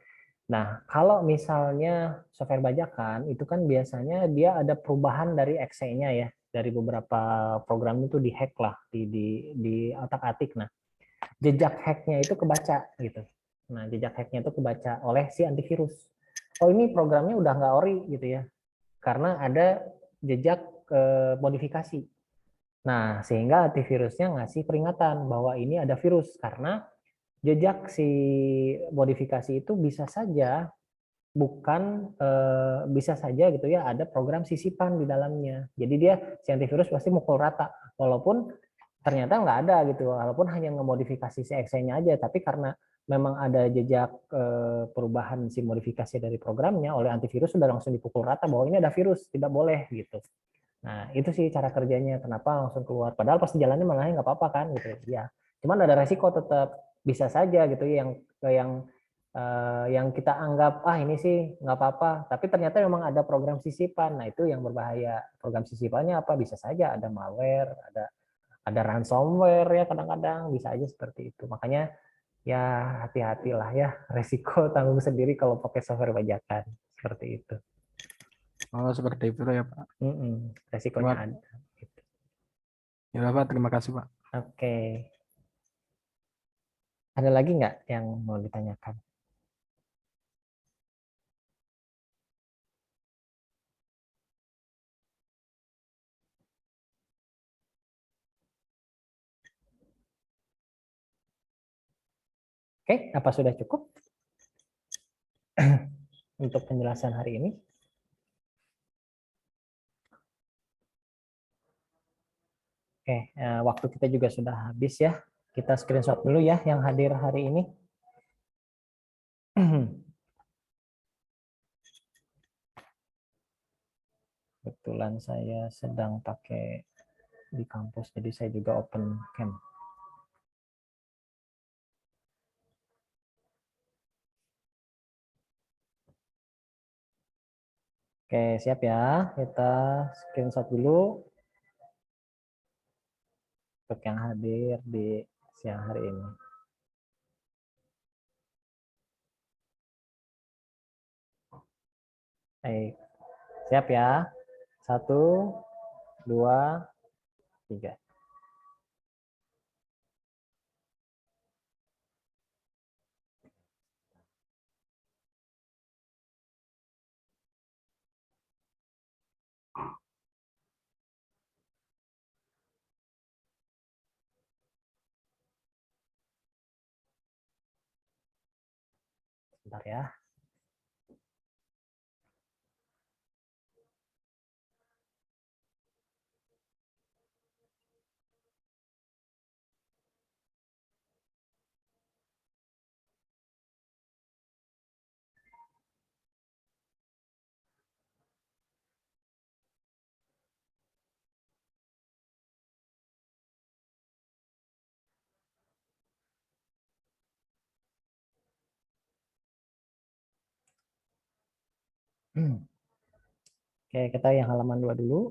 Nah, kalau misalnya software bajakan itu kan biasanya dia ada perubahan dari exe-nya ya, dari beberapa program itu dihack lah, di otak-atik. Nah, jejak hacknya itu kebaca gitu. Nah, jejak hacknya itu kebaca oleh si antivirus. Oh, ini programnya udah nggak ori gitu ya, karena ada jejak modifikasi. Nah, sehingga antivirusnya ngasih peringatan bahwa ini ada virus karena jejak si modifikasi itu bisa saja gitu ya, ada program sisipan di dalamnya. Jadi si antivirus pasti mukul rata, walaupun ternyata nggak ada gitu, walaupun hanya ngemodifikasi si exe-nya aja, tapi karena memang ada jejak perubahan si modifikasi dari programnya oleh antivirus sudah langsung dipukul rata bahwa ini ada virus, tidak boleh gitu. Nah, itu sih cara kerjanya. Kenapa langsung keluar? Padahal pas di jalannya malah nggak apa-apa kan gitu. Ya, cuman ada resiko tetap bisa saja gitu yang kita anggap ini sih nggak apa-apa, tapi ternyata memang ada program sisipan. Nah, itu yang berbahaya. Program sisipannya apa? Bisa saja ada malware, ada ransomware ya, kadang-kadang bisa aja seperti itu. Makanya ya hati-hatilah ya, resiko tanggung sendiri kalau pakai software bajakan seperti itu. Oh, seperti itu ya, Pak. Resikonya Terima- ada. Ya, Pak, terima kasih, Pak. Oke. Ada lagi nggak yang mau ditanyakan? Oke, apa sudah cukup untuk penjelasan hari ini? Oke, waktu kita juga sudah habis ya. Kita screenshot dulu ya yang hadir hari ini. Kebetulan saya sedang pakai di kampus, jadi saya juga open cam. Oke, siap ya. Kita screenshot dulu untuk yang hadir di siang hari ini. Baik, siap ya. 1, 2, 3. Sebentar ya. Oke, kita yang halaman 2 dulu.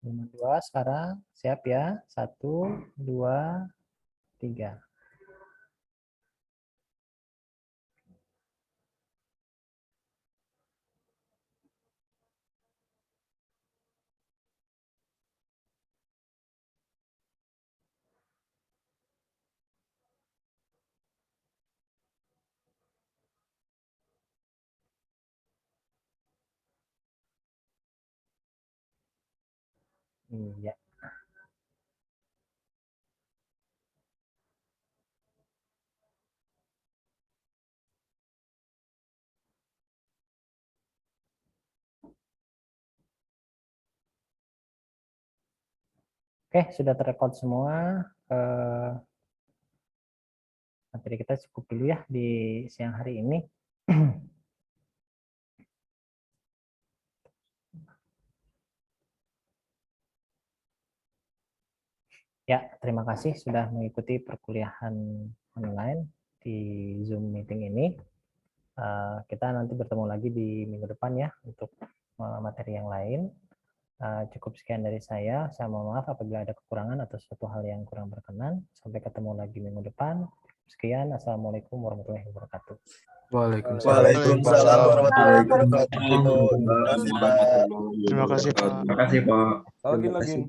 Halaman 2 sekarang, siap ya. 1, 2, 3. Ya. Oke, sudah terrekod semua. Materi kita cukup dulu ya di siang hari ini. Ya, terima kasih sudah mengikuti perkuliahan online di Zoom meeting ini. Kita nanti bertemu lagi di minggu depan ya untuk materi yang lain. Cukup sekian dari saya. Saya mohon maaf apabila ada kekurangan atau suatu hal yang kurang berkenan. Sampai ketemu lagi minggu depan. Sekian. Assalamualaikum warahmatullahi wabarakatuh. Waalaikumsalam warahmatullahi wabarakatuh. Terima kasih, Pak. Terima kasih, Pak. Lagi.